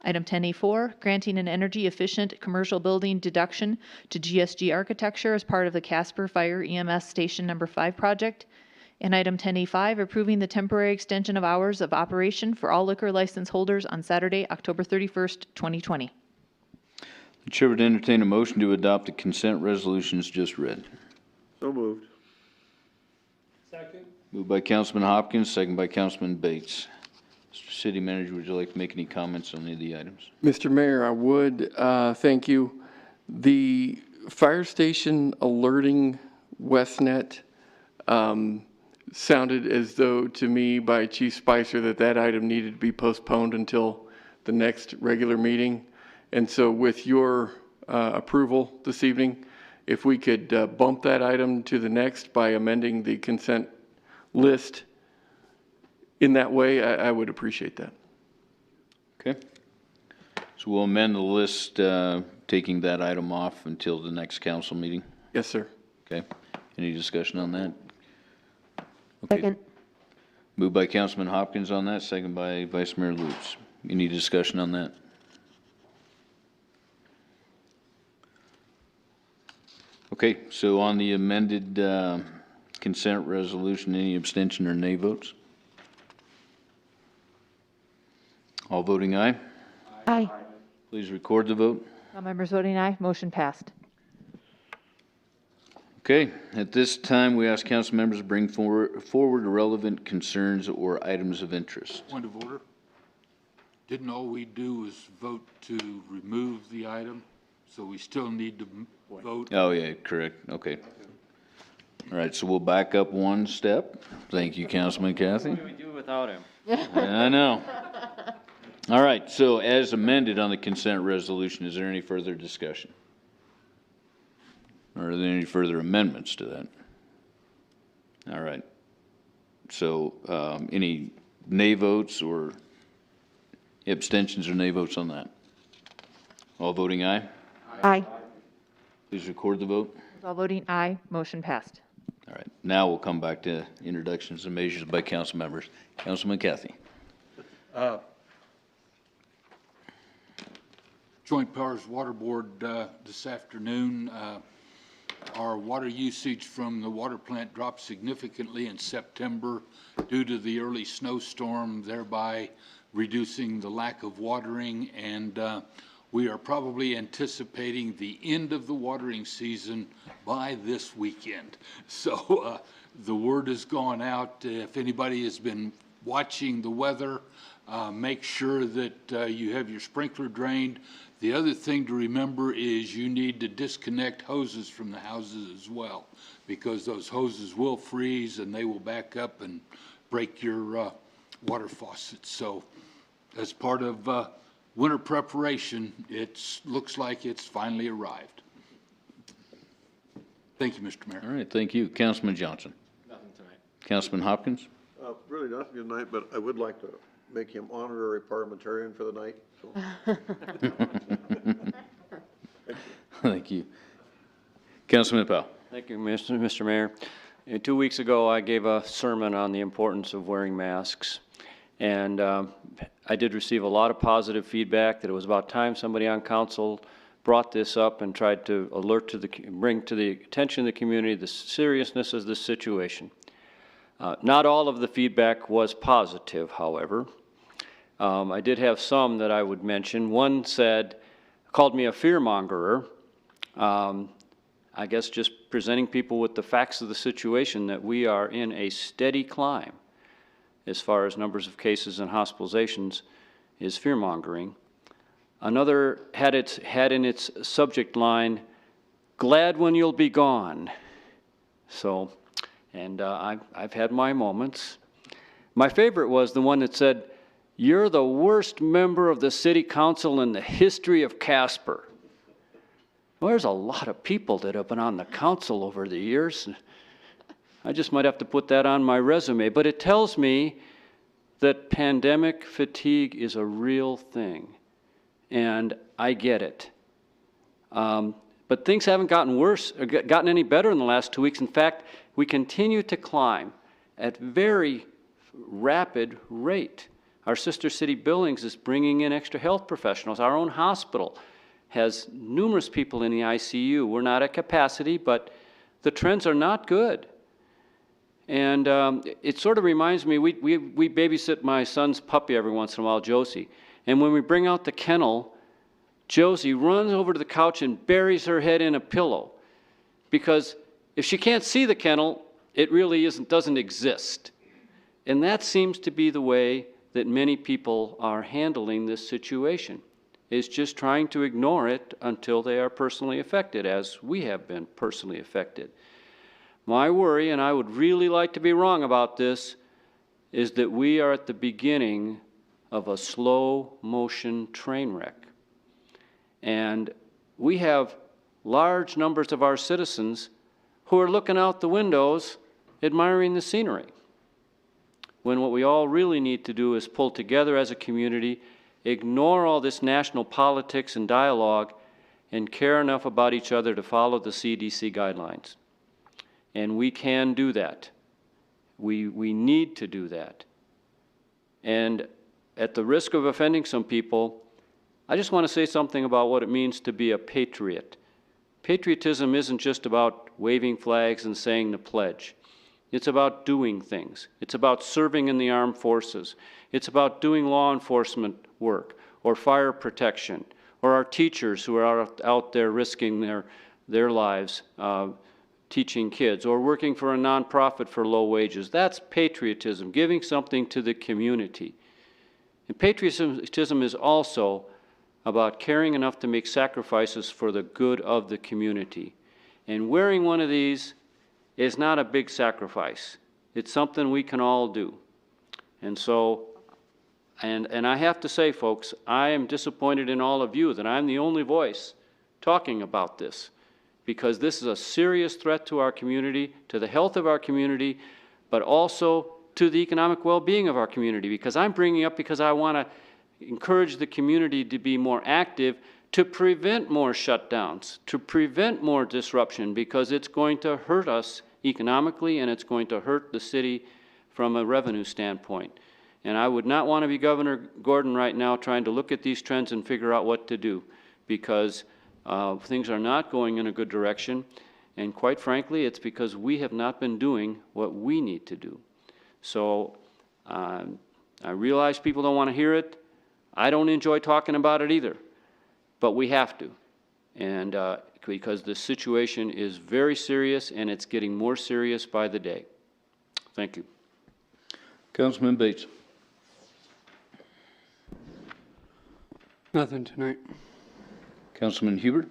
Item 10A4, granting an energy-efficient commercial building deduction to GSG Architecture as part of the Casper Fire EMS Station No. 5 project. And item 10A5, approving the temporary extension of hours of operation for all liquor license holders on Saturday, October 31st, 2020. The chair would entertain a motion to adopt the consent resolutions just read. So moved. Second. Moved by Councilman Hopkins, second by Councilman Bates. Mr. City Manager, would you like to make any comments on any of the items? Mr. Mayor, I would, thank you. The fire station alerting Westnet sounded as though to me by Chief Spicer that item needed to be postponed until the next regular meeting. And so with your approval this evening, if we could bump that item to the next by amending the consent list in that way, I would appreciate that. Okay. So we'll amend the list, taking that item off until the next council meeting. Yes, sir. Okay. Any discussion on that? Okay. Second. Moved by Councilman Hopkins on that, second by Vice Mayor Lutz. Any discussion on that? Okay, so on the amended consent resolution, any abstention or nay votes? All voting aye. Aye. Please record the vote. All members voting aye, motion passed. Okay, at this time, we ask council members to bring forward relevant concerns or items of interest. Point of order. Didn't all we do was vote to remove the item, so we still need to vote? Oh, yeah, correct, okay. All right, so we'll back up one step. Thank you, Councilman Cathy. What do we do without him? I know. All right, so as amended on the consent resolution, is there any further discussion? Or are there any further amendments to that? All right. So any nay votes or abstentions or nay votes on that? All voting aye? Aye. Please record the vote. All voting aye, motion passed. All right, now we'll come back to introductions and measures by council members. Councilman Cathy. Joint Powers Water Board this afternoon. Our water usage from the water plant dropped significantly in September due to the early snowstorm, thereby reducing the lack of watering, and we are probably anticipating the end of the watering season by this weekend. So the word has gone out. If anybody has been watching the weather, make sure that you have your sprinkler drained. The other thing to remember is you need to disconnect hoses from the houses as well, because those hoses will freeze and they will back up and break your water faucets. So as part of winter preparation, it looks like it's finally arrived. Thank you, Mr. Mayor. All right, thank you. Councilman Johnson. Nothing tonight. Councilman Hopkins. Really nothing tonight, but I would like to make him honorary parliamentarian for the night. So. Thank you. Councilman Powell. Thank you, Mr. Mayor. 2 weeks ago, I gave a sermon on the importance of wearing masks. And I did receive a lot of positive feedback that it was about time somebody on council brought this up and tried to bring to the attention of the community the seriousness of this situation. Not all of the feedback was positive, however. I did have some that I would mention. One called me a fearmongerer. I guess just presenting people with the facts of the situation, that we are in a steady climb as far as numbers of cases and hospitalizations, is fearmongering. Another had in its subject line, "Glad when you'll be gone." So, and I've had my moments. My favorite was the one that said, "You're the worst member of the city council in the history of Casper." Well, there's a lot of people that have been on the council over the years. I just might have to put that on my resume, but it tells me that pandemic fatigue is a real thing, and I get it. But things haven't gotten worse, or gotten any better in the last 2 weeks. In fact, we continue to climb at very rapid rate. Our sister city Billings is bringing in extra health professionals. Our own hospital has numerous people in the ICU. We're not at capacity, but the trends are not good. And it sort of reminds me, we babysit my son's puppy every once in a while, Josie. And when we bring out the kennel, Josie runs over to the couch and buries her head in a pillow. Because if she can't see the kennel, it really doesn't exist. And that seems to be the way that many people are handling this situation, is just trying to ignore it until they are personally affected, as we have been personally affected. My worry, and I would really like to be wrong about this, is that we are at the beginning of a slow motion train wreck. And we have large numbers of our citizens who are looking out the windows admiring the scenery, when what we all really need to do is pull together as a community, ignore all this national politics and dialogue, and care enough about each other to follow the CDC guidelines. And we can do that. We need to do that. And at the risk of offending some people, I just want to say something about what it means to be a patriot. Patriotism isn't just about waving flags and saying the pledge. It's about doing things. It's about serving in the armed forces. It's about doing law enforcement work or fire protection, or our teachers who are out there risking their lives teaching kids, or working for a nonprofit for low wages. That's patriotism, giving something to the community. And patriotism is also about caring enough to make sacrifices for the good of the community. And wearing one of these is not a big sacrifice. It's something we can all do. And so, and I have to say, folks, I am disappointed in all of you that I'm the only voice talking about this, because this is a serious threat to our community, to the health of our community, but also to the economic well-being of our community. Because I'm bringing up because I want to encourage the community to be more active, to prevent more shutdowns, to prevent more disruption, because it's going to hurt us economically and it's going to hurt the city from a revenue standpoint. And I would not want to be Governor Gordon right now trying to look at these trends and figure out what to do, because things are not going in a good direction. And quite frankly, it's because we have not been doing what we need to do. So I realize people don't want to hear it. I don't enjoy talking about it either, but we have to. And because the situation is very serious and it's getting more serious by the day. Thank you. Councilman Bates. Nothing tonight. Councilman Huber?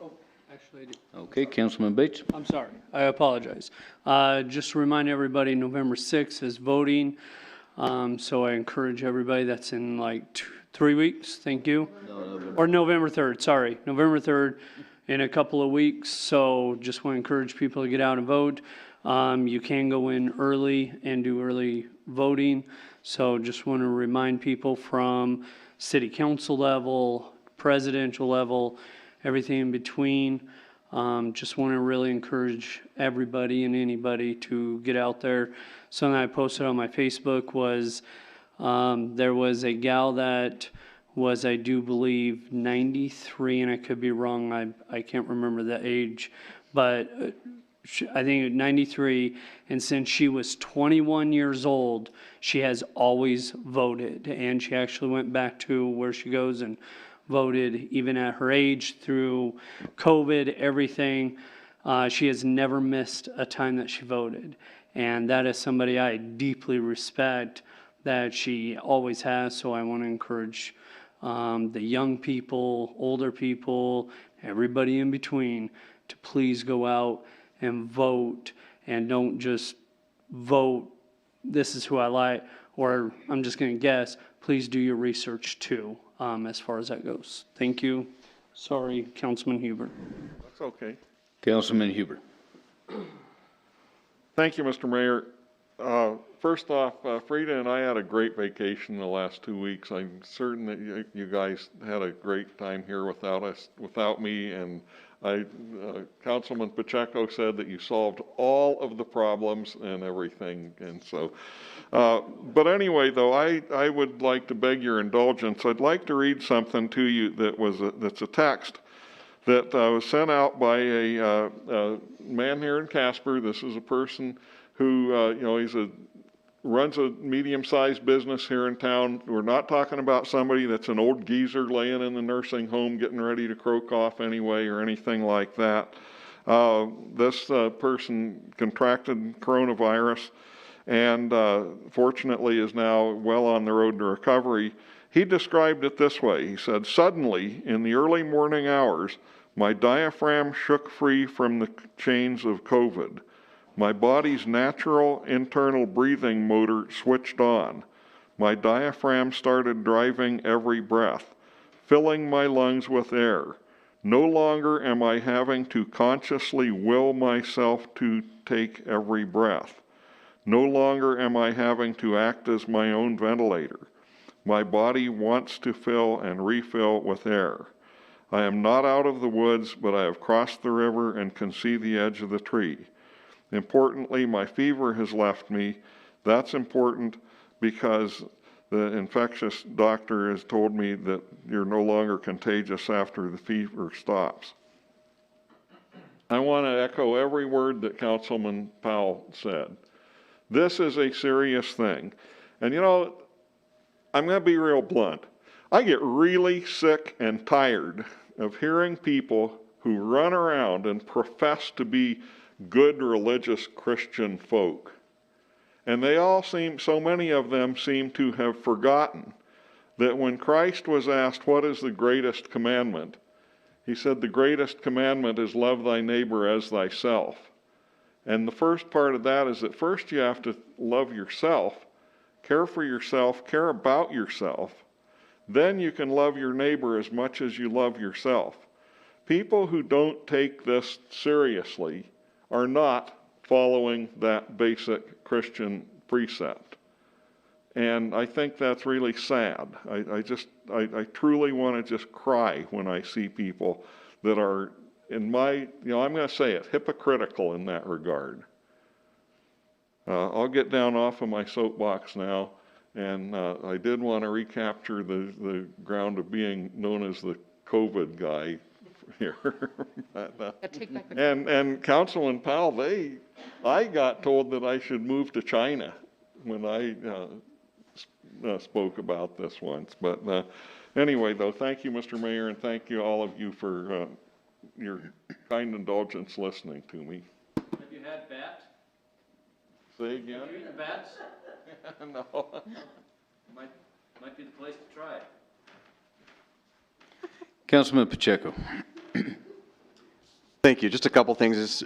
Oh, actually I do. Okay, Councilman Bates. I'm sorry. I apologize. Just to remind everybody, November 6th is voting. So I encourage everybody, that's in like 3 weeks, thank you. Or November 3rd, sorry, November 3rd, in a couple of weeks. So just want to encourage people to get out and vote. You can go in early and do early voting. So just want to remind people from city council level, presidential level, everything in between. Just want to really encourage everybody and anybody to get out there. Something I posted on my Facebook was there was a gal that was, I do believe, 93, and I could be wrong. I can't remember the age, but I think 93, and since she was 21 years old, she has always voted, and she actually went back to where she goes and voted even at her age through COVID, everything. She has never missed a time that she voted, and that is somebody I deeply respect that she always has. So I want to encourage the young people, older people, everybody in between to please go out and vote, and don't just vote, this is who I like, or I'm just going to guess, please do your research too, as far as that goes. Thank you. Sorry, Councilman Huber. That's okay. Councilman Huber. Thank you, Mr. Mayor. First off, Frida and I had a great vacation the last 2 weeks. I'm certain that you guys had a great time here without me. And Councilman Pacheco said that you solved all of the problems and everything. And so, but anyway, though, I would like to beg your indulgence. I'd like to read something to you that's a text that was sent out by a man here in Casper. This is a person who, runs a medium-sized business here in town. We're not talking about somebody that's an old geezer laying in the nursing home getting ready to croak off anyway or anything like that. This person contracted coronavirus and fortunately is now well on the road to recovery. He described it this way. He said, "Suddenly, in the early morning hours, my diaphragm shook free from the chains of COVID. My body's natural internal breathing motor switched on. My diaphragm started driving every breath, filling my lungs with air. No longer am I having to consciously will myself to take every breath. No longer am I having to act as my own ventilator. My body wants to fill and refill with air. I am not out of the woods, but I have crossed the river and can see the edge of the tree. Importantly, my fever has left me. That's important because the infectious doctor has told me that you're no longer contagious after the fever stops." I want to echo every word that Councilman Powell said. This is a serious thing. And I'm going to be real blunt. I get really sick and tired of hearing people who run around and profess to be good religious Christian folk. And so many of them seem to have forgotten that when Christ was asked, what is the greatest commandment? He said, the greatest commandment is love thy neighbor as thyself. And the first part of that is that first you have to love yourself, care for yourself, care about yourself. Then you can love your neighbor as much as you love yourself. People who don't take this seriously are not following that basic Christian precept. And I think that's really sad. I truly want to just cry when I see people that are, I'm going to say it, hypocritical in that regard. I'll get down off of my soapbox now, and I did want to recapture the ground of being known as the COVID guy here. And Councilman Powell, I got told that I should move to China when I spoke about this once. But anyway, though, thank you, Mr. Mayor, and thank you all of you for your kind indulgence listening to me. Have you had bats? Say again? Have you eaten bats? No. Might be the place to try it. Councilman Pacheco. Thank you. Just a couple things. Just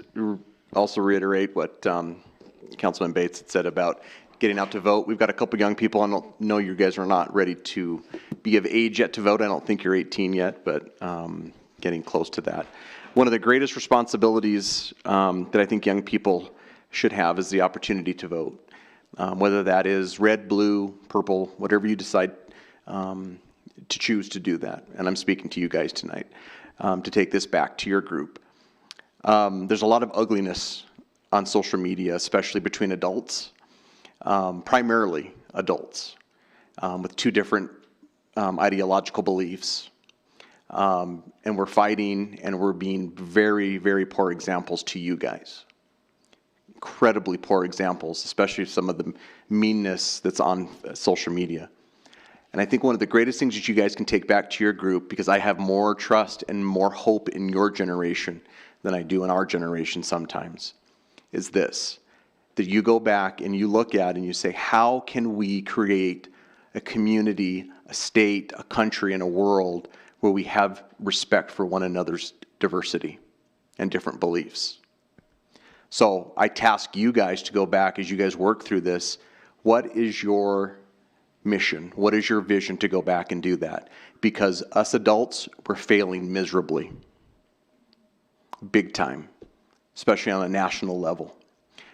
also reiterate what Councilman Bates had said about getting out to vote. We've got a couple young people. I don't know you guys are not ready to be of age yet to vote. I don't think you're 18 yet, but getting close to that. One of the greatest responsibilities that I think young people should have is the opportunity to vote. Whether that is red, blue, purple, whatever you decide to choose to do that. And I'm speaking to you guys tonight to take this back to your group. There's a lot of ugliness on social media, especially between adults, primarily adults, with two different ideological beliefs. And we're fighting and we're being very, very poor examples to you guys. Incredibly poor examples, especially some of the meanness that's on social media. And I think one of the greatest things that you guys can take back to your group, because I have more trust and more hope in your generation than I do in our generation sometimes, is this, that you go back and you look at and you say, how can we create a community, a state, a country, and a world where we have respect for one another's diversity and different beliefs? So I task you guys to go back as you guys work through this. What is your mission? What is your vision to go back and do that? Because us adults, we're failing miserably. Big time, especially on a national level.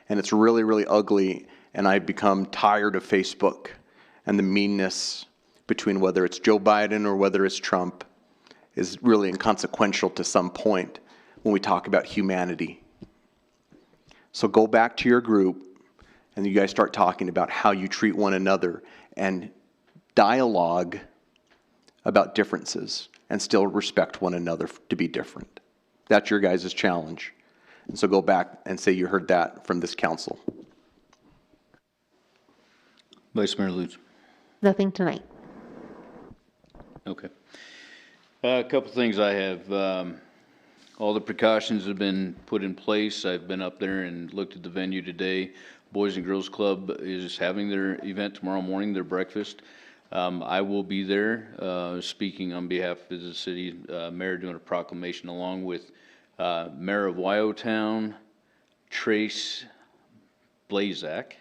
And it's really, really ugly, and I've become tired of Facebook and the meanness between whether it's Joe Biden or whether it's Trump is really inconsequential to some point when we talk about humanity. So go back to your group and you guys start talking about how you treat one another and dialogue about differences and still respect one another to be different. That's your guys' challenge. And so go back and say you heard that from this council. Vice Mayor Lutz. Nothing tonight. Okay. A couple things I have. All the precautions have been put in place. I've been up there and looked at the venue today. Boys and Girls Club is having their event tomorrow morning, their breakfast. I will be there speaking on behalf of the city mayor, doing a proclamation along with Mayor of Wyotown, Trace Blazak.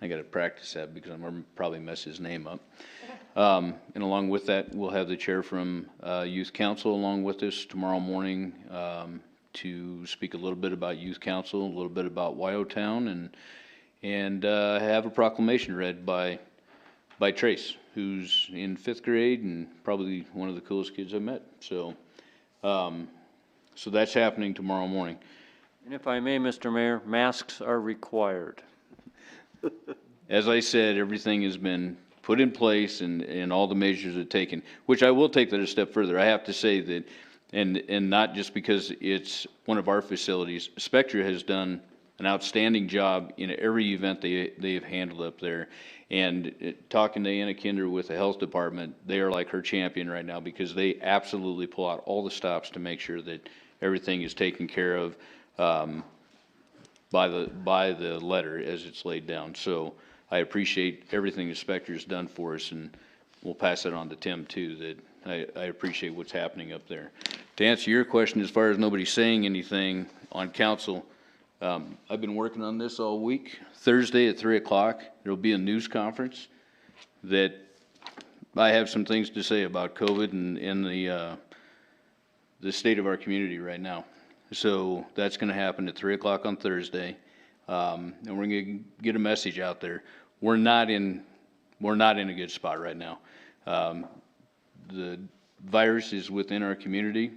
I got to practice that because I'm going to probably mess his name up. And along with that, we'll have the chair from Youth Council along with us tomorrow morning to speak a little bit about Youth Council, a little bit about Wyotown, and have a proclamation read by Trace, who's in 5th grade and probably one of the coolest kids I've met. So, so that's happening tomorrow morning. And if I may, Mr. Mayor, masks are required. As I said, everything has been put in place and all the measures are taken, which I will take that a step further. I have to say that, and not just because it's one of our facilities, Spectra has done an outstanding job in every event they've handled up there. And talking to Anna Kinder with the health department, they are like her champion right now because they absolutely pull out all the stops to make sure that everything is taken care of by the letter as it's laid down. So I appreciate everything the Spectra's done for us, and we'll pass it on to Tim too, that I appreciate what's happening up there. To answer your question, as far as nobody saying anything on council, I've been working on this all week. Thursday at 3 o'clock, there'll be a news conference that I have some things to say about COVID and the state of our community right now. So that's going to happen at 3 o'clock on Thursday, and we're going to get a message out there. We're not in a good spot right now. The virus is within our community.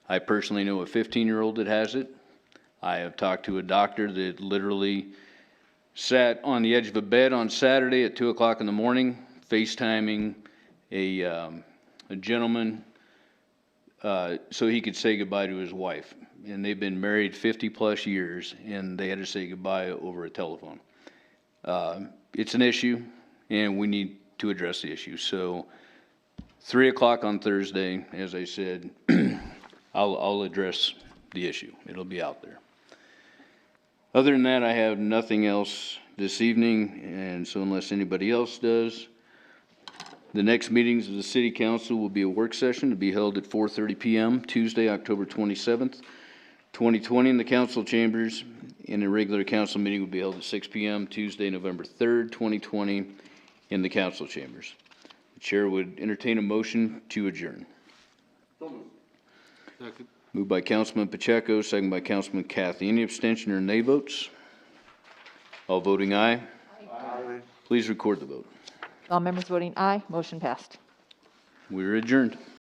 I personally know a 15-year-old that has it. I have talked to a doctor that literally sat on the edge of a bed on Saturday at 2 o'clock in the morning, FaceTiming a gentleman so he could say goodbye to his wife. And they've been married 50 plus years, and they had to say goodbye over a telephone. It's an issue, and we need to address the issue. So 3 o'clock on Thursday, as I said, I'll address the issue. It'll be out there. Other than that, I have nothing else this evening, and so unless anybody else does, the next meetings of the City Council will be a work session to be held at 4:30 p.m. Tuesday, October 27th, 2020 in the council chambers, and a regular council meeting will be held at 6 p.m. Tuesday, November 3rd, 2020 in the council chambers. The chair would entertain a motion to adjourn. Second. Moved by Councilman Pacheco, second by Councilman Cathy. Any abstention or nay votes? All voting aye. Aye. Please record the vote. All members voting aye, motion passed. We're adjourned.